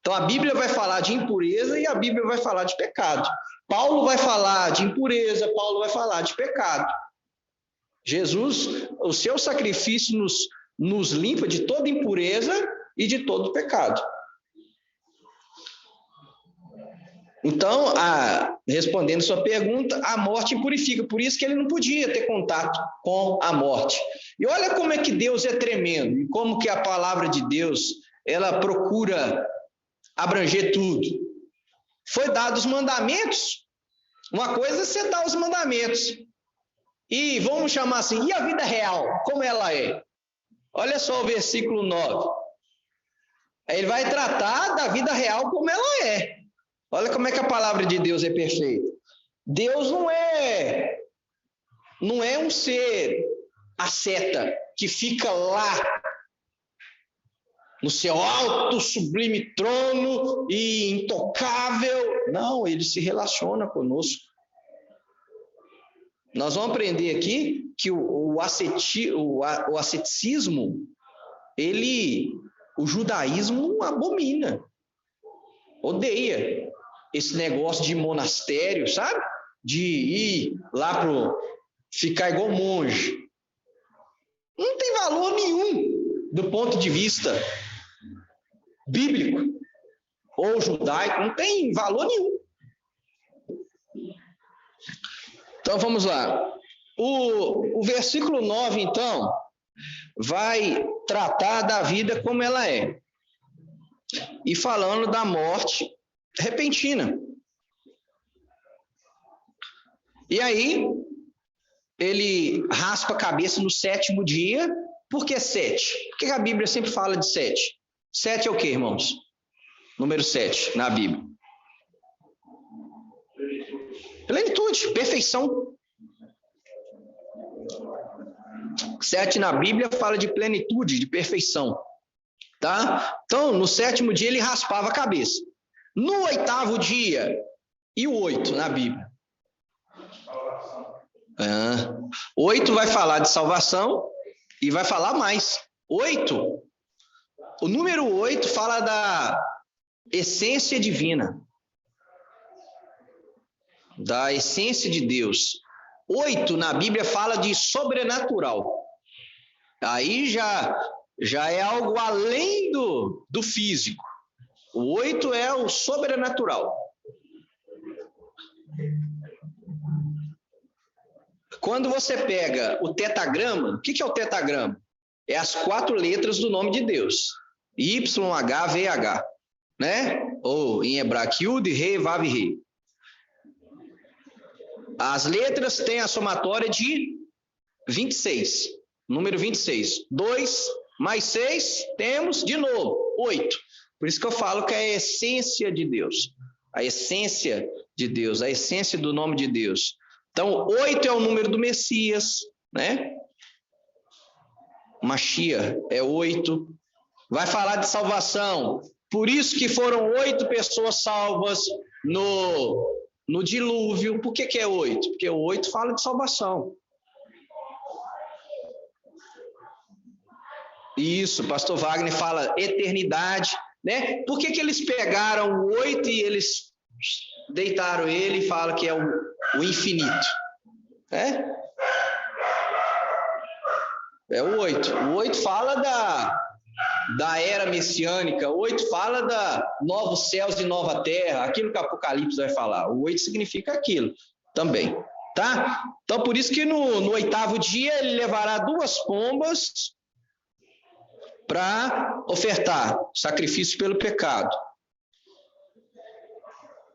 Então, a Bíblia vai falar de impureza e a Bíblia vai falar de pecado. Paulo vai falar de impureza, Paulo vai falar de pecado. Jesus, o seu sacrifício nos limpa de toda impureza e de todo pecado. Então, respondendo sua pergunta, a morte impurifica, por isso que ele não podia ter contato com a morte. E olha como é que Deus é tremendo, e como que a palavra de Deus, ela procura abranger tudo. Foi dado os mandamentos, uma coisa é você dar os mandamentos, e vamos chamar assim, e a vida real, como ela é? Olha só o versículo 9. Ele vai tratar da vida real como ela é. Olha como é que a palavra de Deus é perfeita. Deus não é um ser asceta que fica lá no seu alto, sublime trono e intocável. Não, ele se relaciona conosco. Nós vamos aprender aqui que o asceticismo, o judaísmo abomina, odeia esse negócio de monastério, sabe? De ir lá ficar igual monge. Não tem valor nenhum do ponto de vista bíblico ou judaico, não tem valor nenhum. Então vamos lá. O versículo 9, então, vai tratar da vida como ela é. E falando da morte repentina. E aí, ele raspa a cabeça no 7º dia. Por que 7? Por que a Bíblia sempre fala de 7? 7 é o que, irmãos? Número 7 na Bíblia. Plenitude, perfeição. 7 na Bíblia fala de plenitude, de perfeição. Tá? Então, no 7º dia ele raspava a cabeça. No 8º dia, e o 8 na Bíblia? 8 vai falar de salvação, E vai falar mais. 8. O número 8 fala da essência divina. Da essência de Deus. 8 na Bíblia fala de sobrenatural. Aí já é algo além do físico. O 8 é o sobrenatural. Quando você pega o tetagrama, o que é o tetagrama? É as 4 letras do nome de Deus. YHVH, né? Ou em hebraico, Yud, Re, Vav, Re. As letras têm a somatória de 26. Número 26. 2 mais 6, temos de novo 8. Por isso que eu falo que é a essência de Deus. A essência de Deus, a essência do nome de Deus. Então, 8 é o número do Messias, né? Mashiach é 8. Vai falar de salvação. Por isso que foram 8 pessoas salvas no dilúvio. Por que é 8? Porque o 8 fala de salvação. Isso, pastor Wagner fala eternidade, né? Por que eles pegaram o 8 e eles deitaram ele e falam que é o infinito? É o 8. O 8 fala da era messiânica. O 8 fala da novos céus e nova terra. Aquilo que o Apocalipse vai falar. O 8 significa aquilo também. Tá? Então, por isso que no 8º dia ele levará 2 pombas para ofertar sacrifício pelo pecado.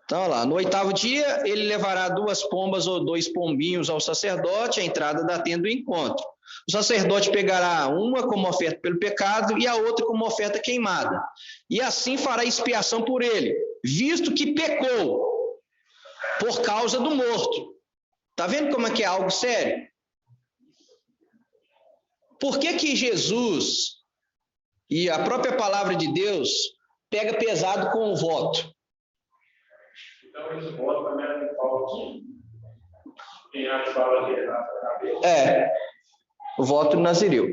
Então, lá, no 8º dia, ele levará 2 pombas ou 2 pombinhos ao sacerdote à entrada da tenda do encontro. O sacerdote pegará uma como oferta pelo pecado e a outra como oferta queimada. E assim fará expiação por ele, visto que pecou por causa do morto. Está vendo como é que é algo sério? Por que Jesus e a própria palavra de Deus pega pesado com o voto? Então, eles votam na meta de Paulo aqui. Quem acha que fala que é na cabeça? O voto nazireu.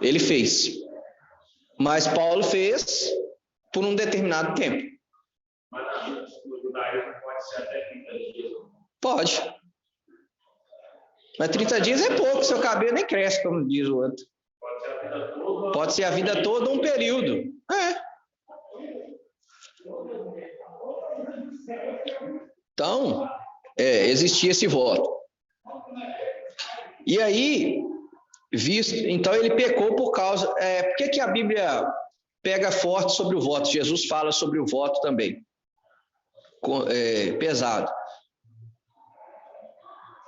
Ele fez. Mas Paulo fez por um determinado tempo. Mas no judaísmo pode ser até 30 dias. Pode. Mas 30 dias é pouco, seu cabelo nem cresce, como diz o outro. Pode ser a vida toda. Pode ser a vida toda um período. Então, existia esse voto. E aí, então ele pecou por causa... por que a Bíblia pega forte sobre o voto? Jesus fala sobre o voto também. Pesado.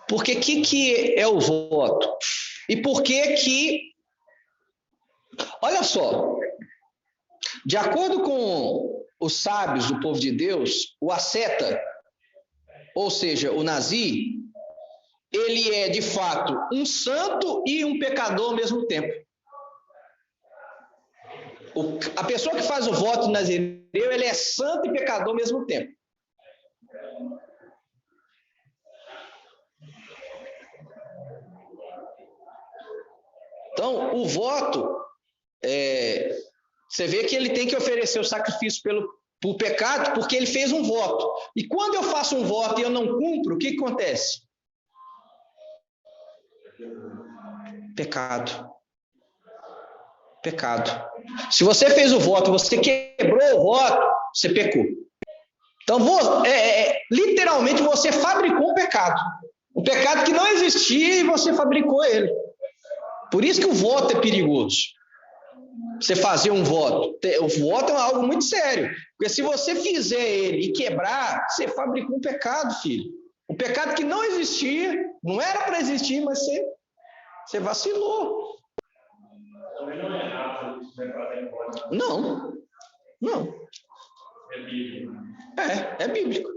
Porque que é o voto? E por que... Olha só. De acordo com os sábios do povo de Deus, o asceta, ou seja, o nazir, ele é, de fato, um santo e um pecador ao mesmo tempo. A pessoa que faz o voto nazireu, ele é santo e pecador ao mesmo tempo. Então, o voto, você vê que ele tem que oferecer o sacrifício pelo pecado, porque ele fez um voto. E quando eu faço um voto e eu não cumpro, o que acontece? Pecado. Se você fez o voto, você quebrou o voto, você pecou. Então, literalmente, você fabricou um pecado. Um pecado que não existia e você fabricou ele. Por isso que o voto é perigoso. Você fazer um voto. O voto é algo muito sério. Porque se você fizer ele e quebrar, você fabricou um pecado, filho. Um pecado que não existia, não era para existir, mas você vacilou. Também não é errado isso fazer voto. Não. É bíblico. É bíblico.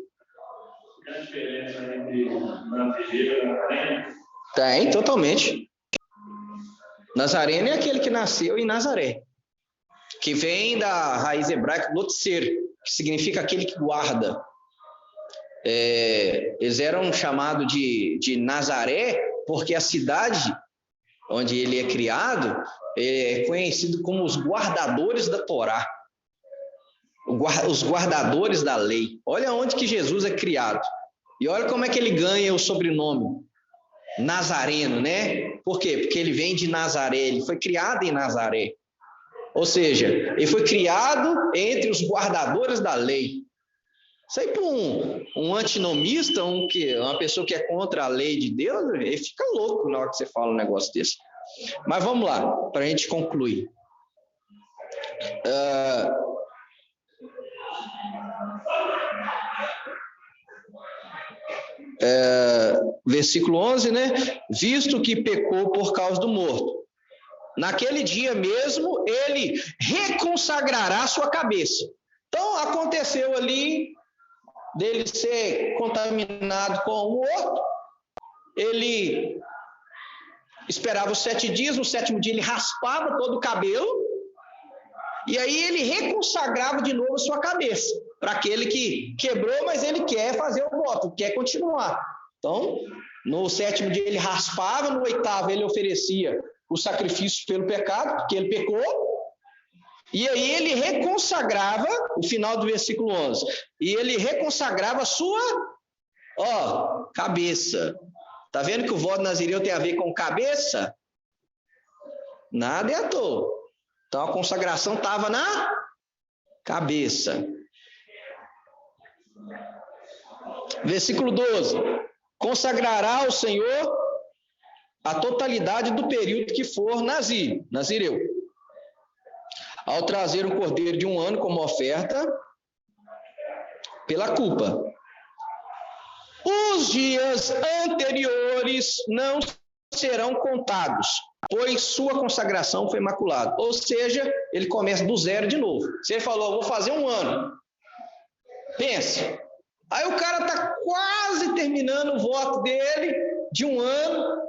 Tem a diferença entre Nazireu e Nazareno? Tem, totalmente. Nazareno é aquele que nasceu em Nazaré, que vem da raiz hebraica lotzer, que significa aquele que guarda. Eles eram chamados de Nazaré porque a cidade onde ele é criado, é conhecido como os guardadores da Torá, os guardadores da lei. Olha onde que Jesus é criado. E olha como é que ele ganha o sobrenome Nazareno, né? Por quê? Porque ele vem de Nazaré, ele foi criado em Nazaré. Ou seja, ele foi criado entre os guardadores da lei. Isso aí para um antinomista, uma pessoa que é contra a lei de Deus, ele fica louco na hora que você fala um negócio desse. Mas vamos lá, para a gente concluir. Versículo 11, né? Visto que pecou por causa do morto, naquele dia mesmo ele reconsagrará sua cabeça. Então aconteceu ali dele ser contaminado com o morto, ele esperava os 7 dias, no 7º dia ele raspava todo o cabelo, e aí ele reconsagrava de novo a sua cabeça, para aquele que quebrou, mas ele quer fazer o voto, quer continuar. Então, no 7º dia ele raspava, no 8º ele oferecia o sacrifício pelo pecado, porque ele pecou, e aí ele reconsagrava, o final do versículo 11, e ele reconsagrava a sua cabeça. Está vendo que o voto nazireu tem a ver com cabeça? Nada é à toa. Então a consagração estava na cabeça. Versículo 12. Consagrará ao Senhor a totalidade do período que for nazireu. Ao trazer um cordeiro de 1 ano como oferta pela culpa. Os dias anteriores não serão contados, pois sua consagração foi imaculada. Ou seja, ele começa do zero de novo. Se ele falou, vou fazer 1 ano. Pense. Aí o cara está quase terminando o voto dele, de 1 ano.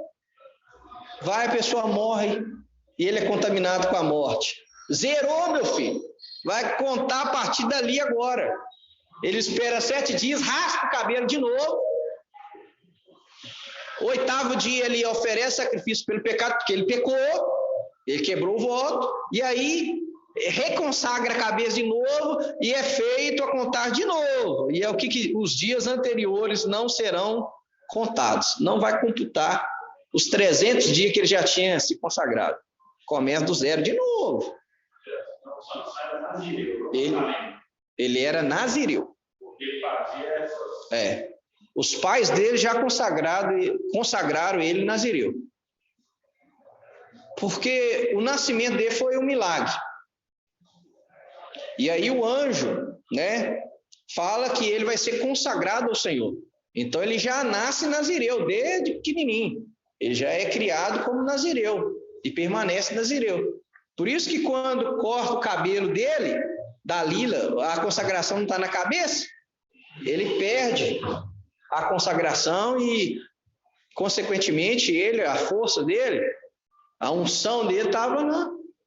Vai, a pessoa morre e ele é contaminado com a morte. Zerou, meu filho. Vai contar a partir dali agora. Ele espera 7 dias, raspa o cabelo de novo. 8º dia ele oferece sacrifício pelo pecado, porque ele pecou, ele quebrou o voto, e aí reconsagra a cabeça de novo, e é feito a contar de novo. E é o que os dias anteriores não serão contados. Não vai computar os 300 dias que ele já tinha se consagrado. Começa do zero de novo. Ele era nazireu. Os pais dele já consagraram ele nazireu. Porque o nascimento dele foi um milagre. E aí o anjo, né, fala que ele vai ser consagrado ao Senhor. Então ele já nasce nazireu, desde pequenininho. Ele já é criado como nazireu e permanece nazireu. Por isso que quando corta o cabelo dele, da lila, a consagração não está na cabeça, ele perde a consagração e, consequentemente, a força dele, a unção dele estava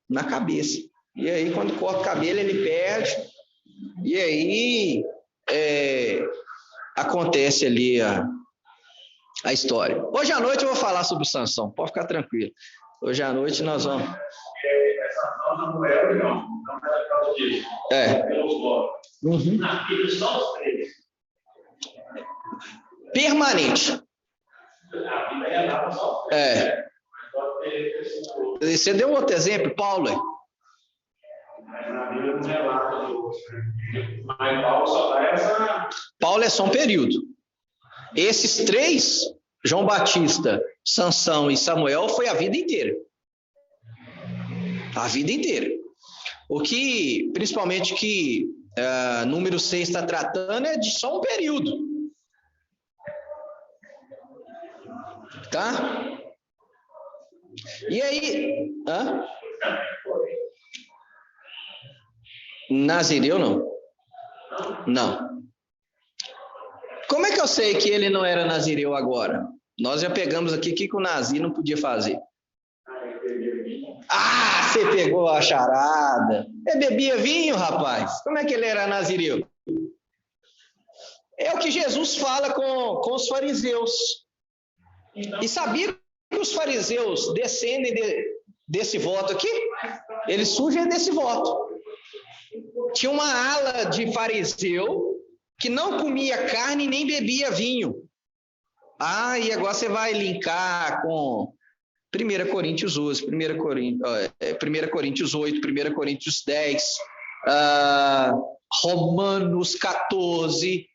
na cabeça. E aí, quando corta o cabelo, ele perde. E aí, acontece ali a história. Hoje à noite eu vou falar sobre Sansão, pode ficar tranquilo. Hoje à noite nós vamos... Essa causa não era, não era por causa disso. Pelos votos. Eles são os 3. Permanente. A vida é lá, só. Você deu outro exemplo, Paulo. Mas na Bíblia não relata de outros. Mas Paulo só dá essa. Paulo é só um período. Esses 3, João Batista, Sansão e Samuel, foi a vida inteira. A vida inteira. O que, principalmente, que número 6 está tratando é de só um período. Tá? E aí... Nazireu, não? Não. Como é que eu sei que ele não era nazireu agora? Nós já pegamos aqui o que o nazir não podia fazer. Você pegou a charada. Ele bebia vinho, rapaz. Como é que ele era nazireu? É o que Jesus fala com os fariseus. E sabia que que os fariseus descendem desse voto aqui? Eles surgem desse voto. Tinha uma ala de fariseu que não comia carne nem bebia vinho. E agora você vai linkar com 1 Coríntios 11, 1 Coríntios 8, 1 Coríntios 10, Romanos 14,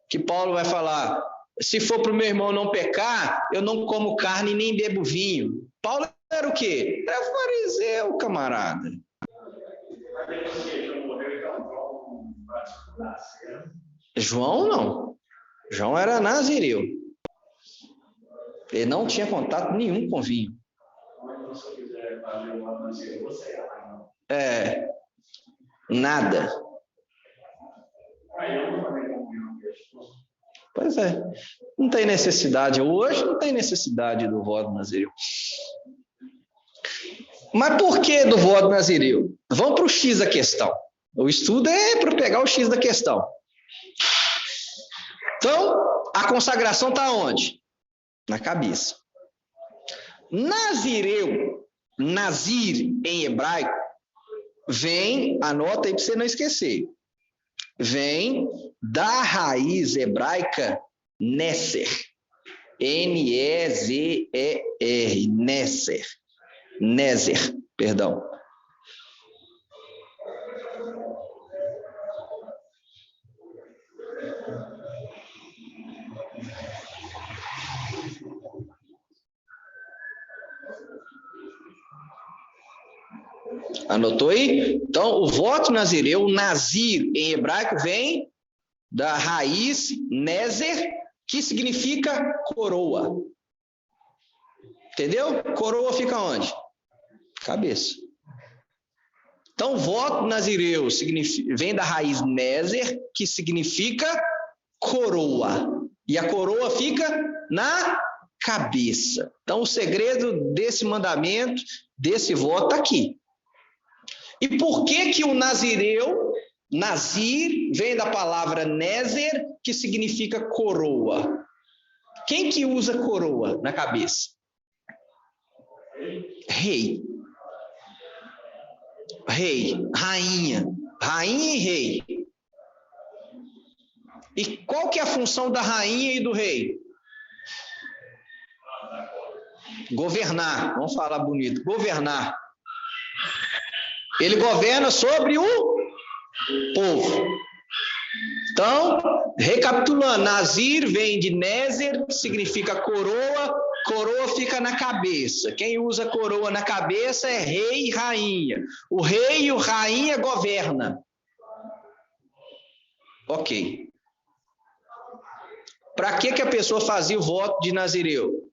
que Paulo vai falar, se for para o meu irmão não pecar, eu não como carne nem bebo vinho. Paulo era o quê? Era fariseu, camarada. João não. João era nazireu. Ele não tinha contato nenhum com vinho. Nada. Pois é. Não tem necessidade. Hoje não tem necessidade do voto nazireu. Mas por que do voto nazireu? Vamos para o X da questão. O estudo é para pegar o X da questão. Então, a consagração está onde? Na cabeça. Nazireu, nazir em hebraico, vem, anota aí para você não esquecer, vem da raiz hebraica Neser. N-E-Z-E-R. Neser. Nézer, perdão. Anotou aí? Então, o voto nazireu, nazir em hebraico, vem da raiz Nézer, que significa coroa. Entendeu? Coroa fica onde? Cabeça. Então, voto nazireu vem da raiz Nézer, que significa coroa. E a coroa fica na cabeça. Então, o segredo desse mandamento, desse voto, está aqui. E por que o nazireu, nazir, vem da palavra nézer, que significa coroa? Quem que usa coroa na cabeça? Rei. Rei, rainha. Rainha e rei. E qual que é a função da rainha e do rei? Governar. Vamos falar bonito. Governar. Ele governa sobre o povo. Então, recapitulando, nazir vem de nézer, que significa coroa, coroa fica na cabeça. Quem usa coroa na cabeça é rei e rainha. O rei e a rainha governam. Ok. Para que a pessoa fazia o voto de nazireu?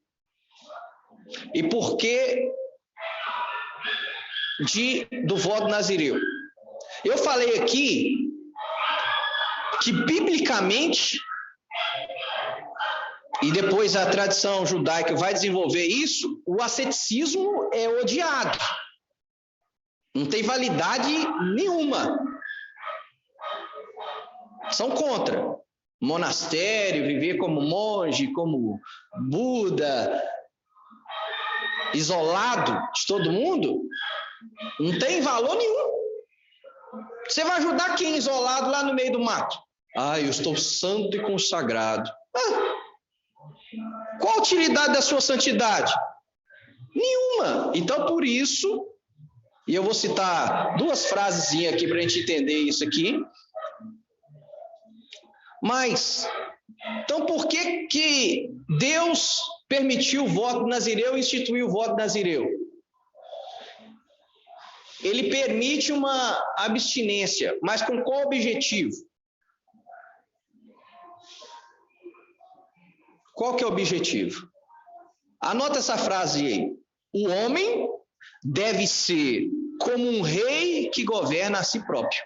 E por que do voto nazireu? Eu falei aqui que biblicamente, e depois a tradição judaica vai desenvolver isso, o asceticismo é odiado. Não tem validade nenhuma. São contra. Monastério, viver como monge, como Buda, isolado de todo mundo, não tem valor nenhum. Você vai ajudar quem isolado lá no meio do mato? Eu estou santo e consagrado. Qual a utilidade da sua santidade? Nenhuma. Então, por isso, e eu vou citar duas frasezinhas aqui para a gente entender isso aqui. Mas, então por que Deus permitiu o voto nazireu e instituiu o voto nazireu? Ele permite uma abstinência, mas com qual objetivo? Qual que é o objetivo? Anota essa frase aí. O homem deve ser como um rei que governa a si próprio.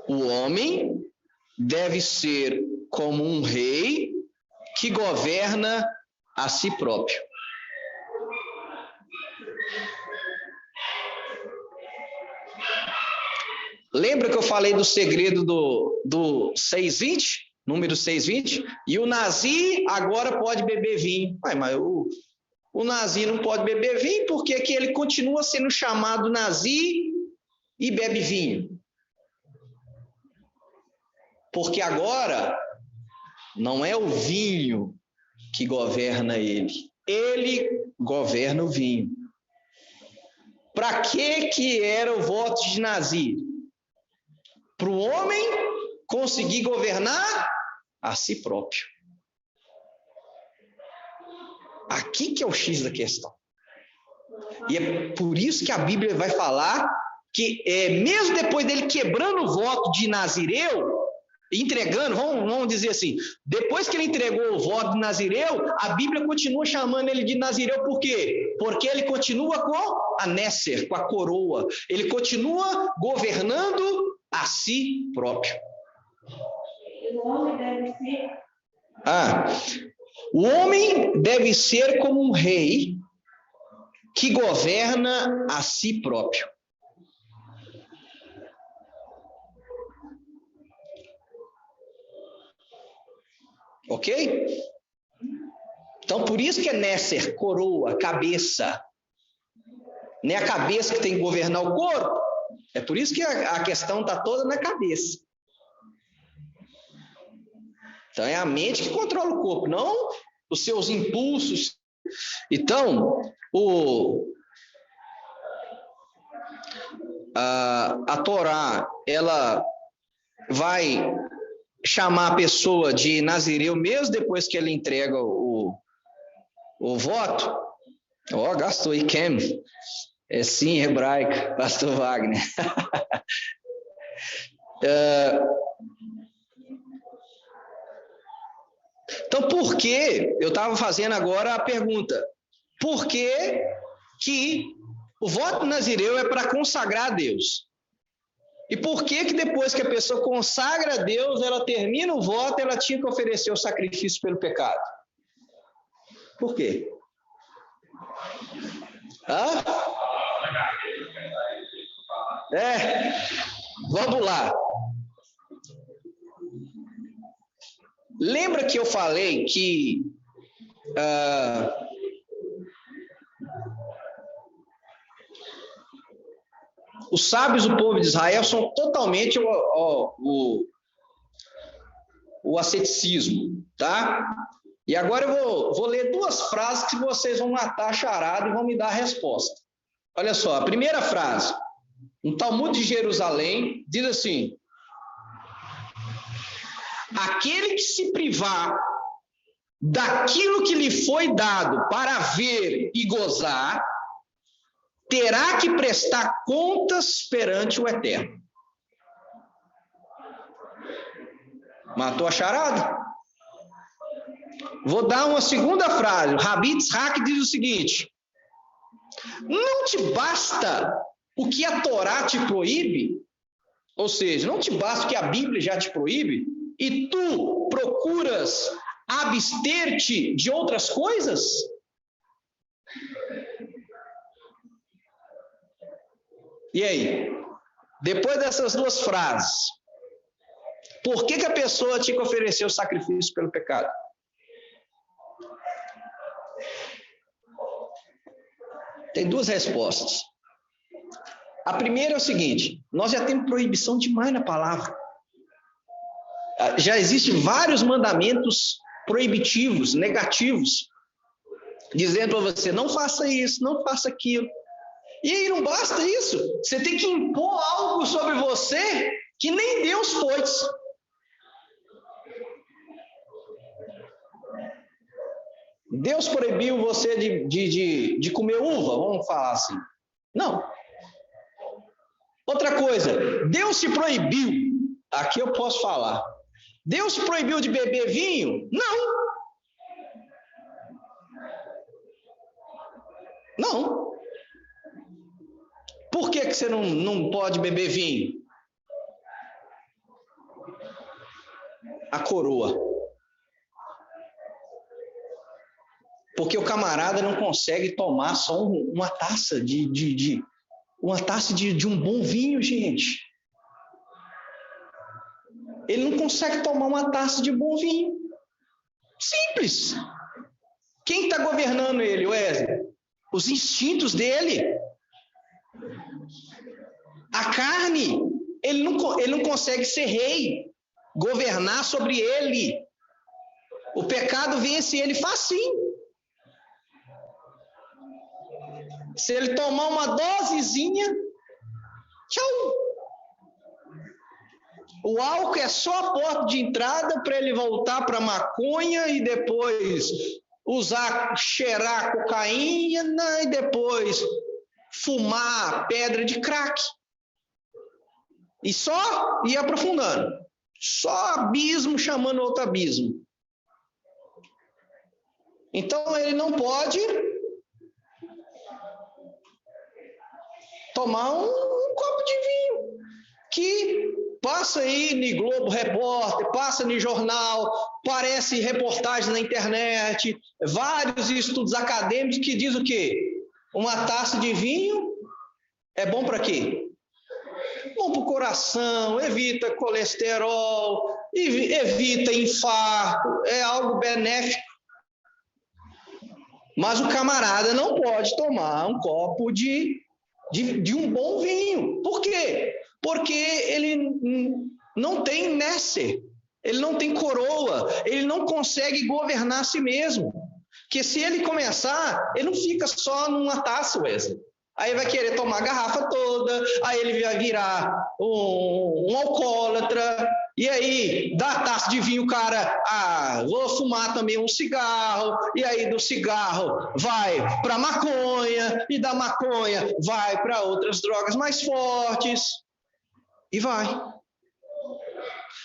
O homem deve ser como um rei que governa a si próprio. Lembra que eu falei do segredo do 6:20? Número 6:20? E o nazir agora pode beber vinho. Mas o Nazi não pode beber vinho, por que ele continua sendo chamado Nazi e bebe vinho? Porque agora não é o vinho que governa ele governa o vinho. Para que era o voto de Nazi? Para o homem conseguir governar a si próprio. Aqui que é o X da questão. E é por isso que a Bíblia vai falar que, mesmo depois dele quebrando o voto de Nazireu, entregando, vamos dizer assim, depois que ele entregou o voto de Nazireu, a Bíblia continua chamando ele de Nazireu, por quê? Porque ele continua com a Nécer, com a coroa, ele continua governando a si próprio. O homem deve ser como um rei que governa a si próprio. Ok? Então, por isso que é Nécer, coroa, cabeça. Não é a cabeça que tem que governar o corpo. É por isso que a questão está toda na cabeça. Então, é a mente que controla o corpo, não os seus impulsos. Então, a Torá, ela vai chamar a pessoa de Nazireu mesmo depois que ele entrega o voto. Gastou aí, Kem. É sim, hebraico, pastor Wagner. Então, por que, eu estava fazendo agora a pergunta, por que o voto nazireu é para consagrar a Deus? E por que depois que a pessoa consagra a Deus, ela termina o voto, ela tinha que oferecer o sacrifício pelo pecado? Por quê? Vamos lá. Lembra que eu falei que os sábios do povo de Israel são totalmente o asceticismo, tá? E agora eu vou ler duas frases que vocês vão matar a charada e vão me dar a resposta. Olha só, a primeira frase, no Talmud de Jerusalém, diz assim: aquele que se privar daquilo que lhe foi dado para ver e gozar, terá que prestar contas perante o Eterno. Matou a charada? Vou dar uma segunda frase. O Rabi Yitzhak diz o seguinte: não te basta o que a Torá te proíbe, ou seja, não te basta o que a Bíblia já te proíbe, e tu procuras abster-te de outras coisas? E aí? Depois dessas duas frases, por que a pessoa tinha que oferecer o sacrifício pelo pecado? Tem duas respostas. A primeira é o seguinte: nós já temos proibição demais na palavra. Já existem vários mandamentos proibitivos, negativos, dizendo para você: não faça isso, não faça aquilo. E aí não basta isso, você tem que impor algo sobre você que nem Deus pôs. Deus proibiu você de comer uva, vamos falar assim. Não. Outra coisa, Deus te proibiu, aqui eu posso falar, Deus te proibiu de beber vinho? Não. Não. Por que você não pode beber vinho? A coroa. Porque o camarada não consegue tomar só uma taça de um bom vinho, gente. Ele não consegue tomar uma taça de bom vinho. Simples. Quem está governando ele, Wesley? Os instintos dele. A carne, ele não consegue ser rei, governar sobre ele. O pecado vence ele facinho. Se ele tomar uma dosezinha, tchau. O álcool é só a porta de entrada para ele voltar para a maconha e depois cheirar cocaína e depois fumar pedra de crack. E só ir aprofundando. Só abismo chamando outro abismo. Então ele não pode tomar um copo de vinho que passa aí no Globo Repórter, passa no jornal, parece reportagem na internet, vários estudos acadêmicos que diz o quê? Uma taça de vinho é bom para quê? Bom para o coração, evita colesterol, evita infarto, é algo benéfico. Mas o camarada não pode tomar um copo de um bom vinho. Por quê? Porque ele não tem nécer, ele não tem coroa, ele não consegue governar a si mesmo. Porque se ele começar, ele não fica só numa taça, Wesley. Aí vai querer tomar a garrafa toda, aí ele vai virar um alcoólatra, e aí, da taça de vinho, o cara, vou fumar também um cigarro, e aí do cigarro vai para maconha, e da maconha vai para outras drogas mais fortes, e vai.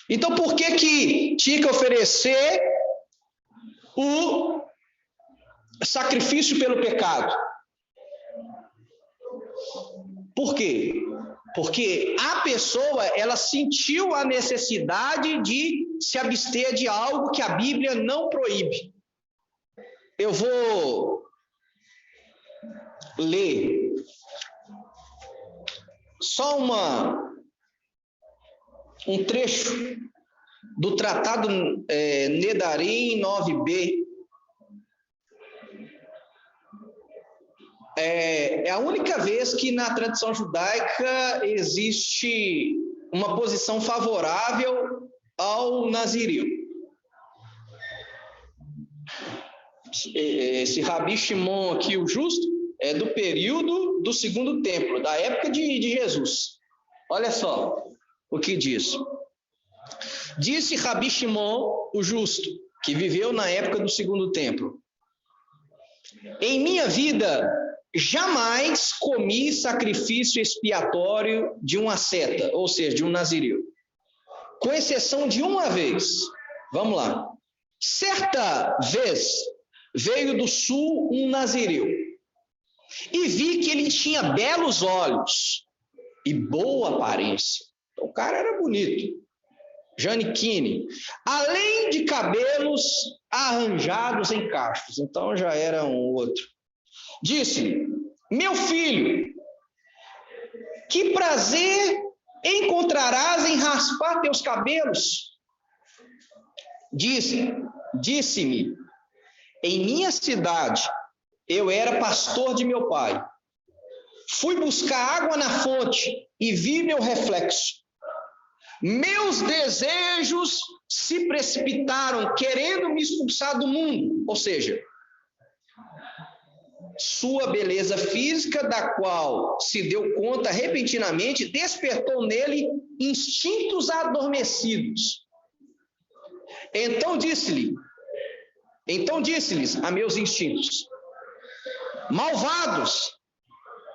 Então, por que tinha que oferecer o sacrifício pelo pecado? Por quê? Porque a pessoa, ela sentiu a necessidade de se abster de algo que a Bíblia não proíbe. Eu vou ler só um trecho do Tratado Nedarim 9b. É a única vez que na tradição judaica existe uma posição favorável ao nazirio. Esse Rabi Shimon aqui, o justo, é do período do segundo templo, da época de Jesus. Olha só o que diz. Disse Rabi Shimon, o justo, que viveu na época do segundo templo: em minha vida jamais comi sacrifício expiatório de um asceta, ou seja, de um nazirio, com exceção de uma vez. Vamos lá. Certa vez veio do sul um nazirio e vi que ele tinha belos olhos e boa aparência. Então, o cara era bonito, Janiquine, além de cabelos arranjados em cachos. Então já era um outro. Disse: meu filho, que prazer encontrarás em raspar teus cabelos? Disse-me: em minha cidade eu era pastor de meu pai. Fui buscar água na fonte e vi meu reflexo. Meus desejos se precipitaram, querendo me expulsar do mundo. Ou seja, sua beleza física, da qual se deu conta repentinamente, despertou nele instintos adormecidos. Então disse-lhes a meus instintos: malvados,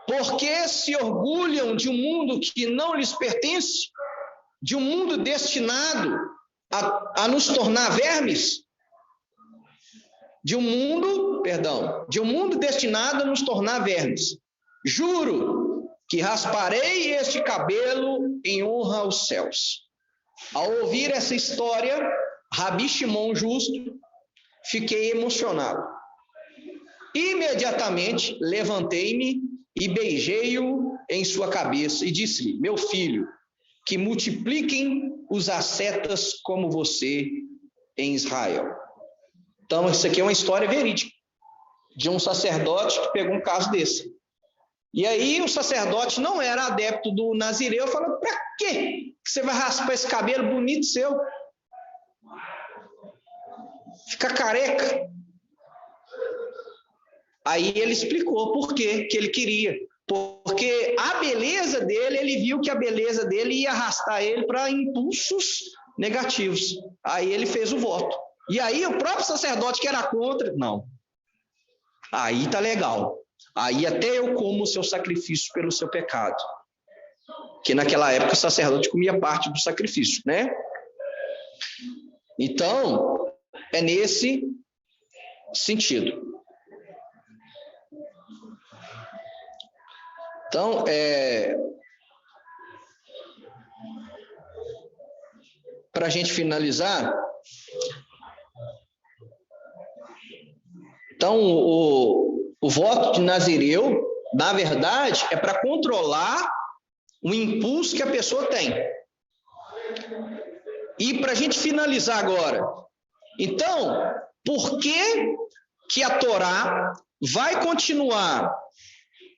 porque se orgulham de um mundo que não lhes pertence, de um mundo destinado a nos tornar vermes, de um mundo destinado a nos tornar vermes. Juro que rasparei este cabelo em honra aos céus. Ao ouvir essa história, Rabi Shimon justo, fiquei emocionado. Imediatamente levantei-me e beijei-o em sua cabeça e disse-lhe: meu filho, que multipliquem os ascetas como você em Israel. Então, isso aqui é uma história verídica. de um sacerdote que pegou um caso desse. E aí o sacerdote não era adepto do nazireu, falou: para que você vai raspar esse cabelo bonito seu? Fica careca. Aí ele explicou por que ele queria. Porque a beleza dele, ele viu que a beleza dele ia arrastar ele para impulsos negativos. Aí ele fez o voto. E aí o próprio sacerdote que era contra, não. Aí tá legal. Aí até eu como o seu sacrifício pelo seu pecado. Que naquela época o sacerdote comia parte do sacrifício, né? Então, é nesse sentido. Então, para a gente finalizar, então o voto de nazireu, na verdade, é para controlar o impulso que a pessoa tem. E para a gente finalizar agora, então, por que a Torá vai continuar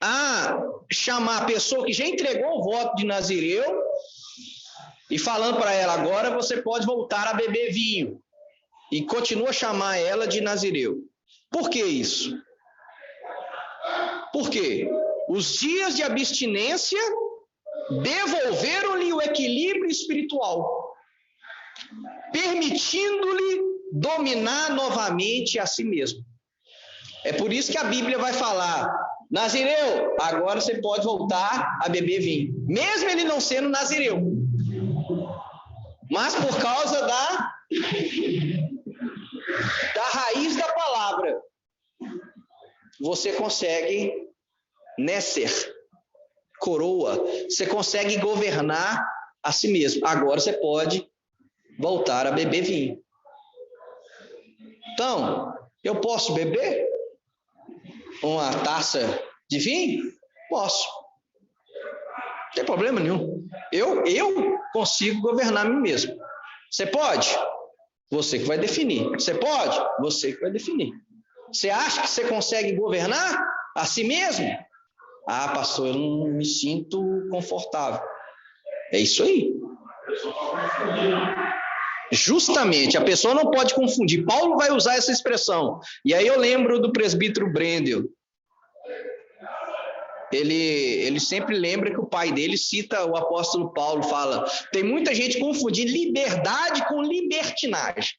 a chamar a pessoa que já entregou o voto de nazireu e falando para ela: agora você pode voltar a beber vinho, e continua a chamar ela de nazireu? Por que isso? Porque os dias de abstinência devolveram-lhe o equilíbrio espiritual, permitindo-lhe dominar novamente a si mesmo. É por isso que a Bíblia vai falar: nazireu, agora você pode voltar a beber vinho, mesmo ele não sendo nazireu, mas por causa da raiz da palavra, você consegue nascer, coroa, você consegue governar a si mesmo. Agora você pode voltar a beber vinho. Então, eu posso beber uma taça de vinho? Posso. Não tem problema nenhum. Eu consigo governar a mim mesmo. Você pode? Você que vai definir. Você pode? Você que vai definir. Você acha que você consegue governar a si mesmo? Ah, pastor, eu não me sinto confortável. É isso aí. Justamente, a pessoa não pode confundir. Paulo vai usar essa expressão. E aí eu lembro do presbítero Brendel. Ele sempre lembra que o pai dele cita o apóstolo Paulo, fala: tem muita gente confundindo liberdade com libertinagem.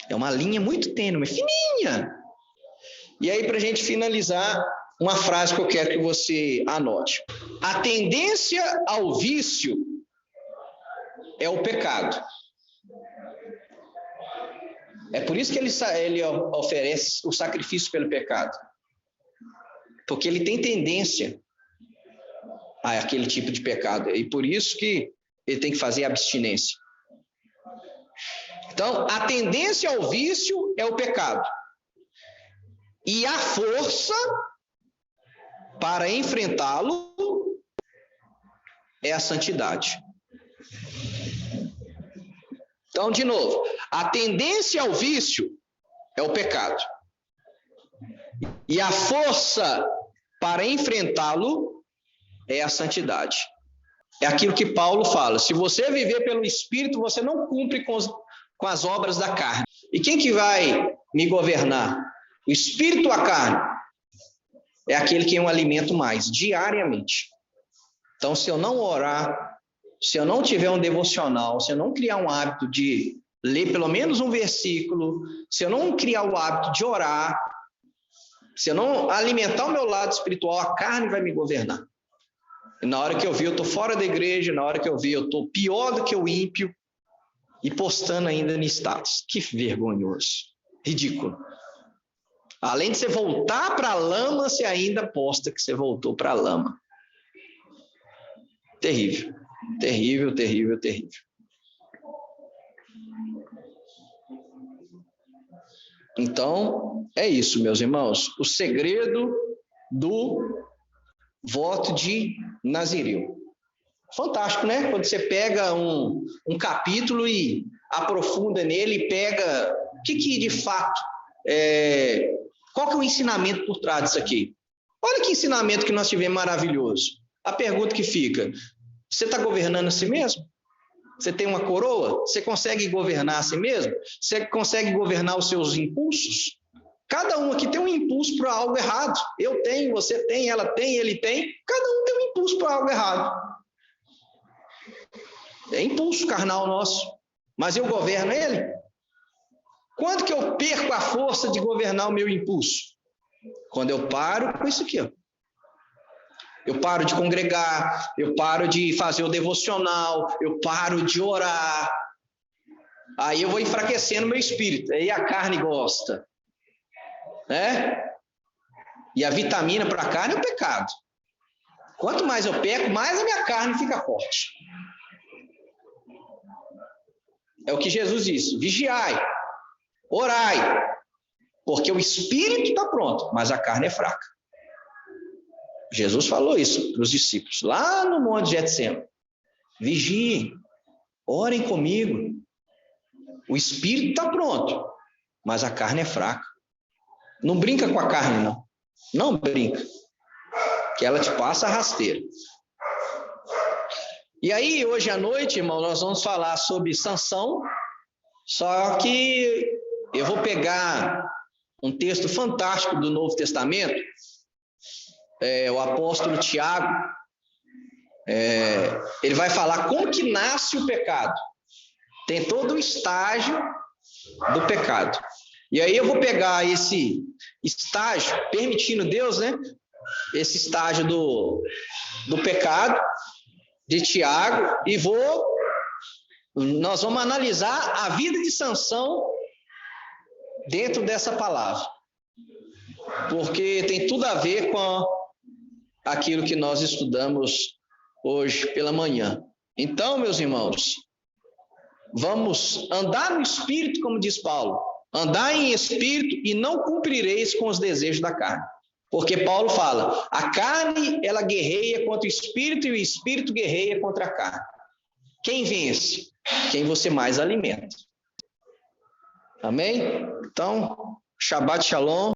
É uma linha muito tênue, fininha. E aí, para a gente finalizar, uma frase que eu quero que você anote: a tendência ao vício é o pecado. É por isso que ele oferece o sacrifício pelo pecado. Porque ele tem tendência a aquele tipo de pecado. E por isso que ele tem que fazer abstinência. Então, a tendência ao vício é o pecado. E a força para enfrentá-lo é a santidade. Então, de novo, a tendência ao vício é o pecado. E a força para enfrentá-lo é a santidade. É aquilo que Paulo fala: se você viver pelo Espírito, você não cumpre com as obras da carne. E quem que vai me governar? O Espírito ou a carne? É aquele que eu alimento mais, diariamente. Então, se eu não orar, se eu não tiver um devocional, se eu não criar um hábito de ler pelo menos um versículo, se eu não criar o hábito de orar, se eu não alimentar o meu lado espiritual, a carne vai me governar. E na hora que eu vi, eu estou fora da igreja, na hora que eu vi, eu estou pior do que o ímpio, e postando ainda no status. Que vergonhoso, ridículo. Além de você voltar para a lama, você ainda posta que você voltou para a lama. Terrível, terrível, terrível, terrível. Então, é isso, meus irmãos. O segredo do voto de nazireu. Fantástico, né? Quando você pega um capítulo e aprofunda nele e pega o que de fato Qual que é o ensinamento por trás disso aqui? Olha que ensinamento que nós tivemos maravilhoso. A pergunta que fica: você está governando a si mesmo? Você tem uma coroa? Você consegue governar a si mesmo? Você consegue governar os seus impulsos? Cada um aqui tem um impulso para algo errado. Eu tenho, você tem, ela tem, ele tem. Cada um tem um impulso para algo errado. É impulso carnal nosso. Mas eu governo ele? Quando que eu perco a força de governar o meu impulso? Quando eu paro com isso aqui, ó. Eu paro de congregar, eu paro de fazer o devocional, eu paro de orar. Aí eu vou enfraquecendo meu espírito. Aí a carne gosta. Né? E a vitamina para a carne é o pecado. Quanto mais eu peco, mais a minha carne fica forte. É o que Jesus disse: vigiai, orai, porque o espírito está pronto, mas a carne é fraca. Jesus falou isso para os discípulos, lá no Monte de Getsêmani. Vigiem, orem comigo. O espírito está pronto, mas a carne é fraca. Não brinca com a carne, não. Não brinca. Que ela te passa a rasteira. E aí, hoje à noite, irmão, nós vamos falar sobre Sansão. Só que eu vou pegar um texto fantástico do Novo Testamento. O apóstolo Tiago. Ele vai falar como que nasce o pecado. Tem todo o estágio do pecado. E aí eu vou pegar esse estágio, permitindo Deus, né? Esse estágio do pecado de Tiago, e nós vamos analisar a vida de Sansão dentro dessa palavra. Porque tem tudo a ver com aquilo que nós estudamos hoje pela manhã. Então, meus irmãos, vamos andar no Espírito, como diz Paulo. Andar em Espírito e não cumprireis com os desejos da carne. Porque Paulo fala, a carne, ela guerreia contra o Espírito e o Espírito guerreia contra a carne. Quem vence? Quem você mais alimenta. Amém? Então, Shabbat Shalom.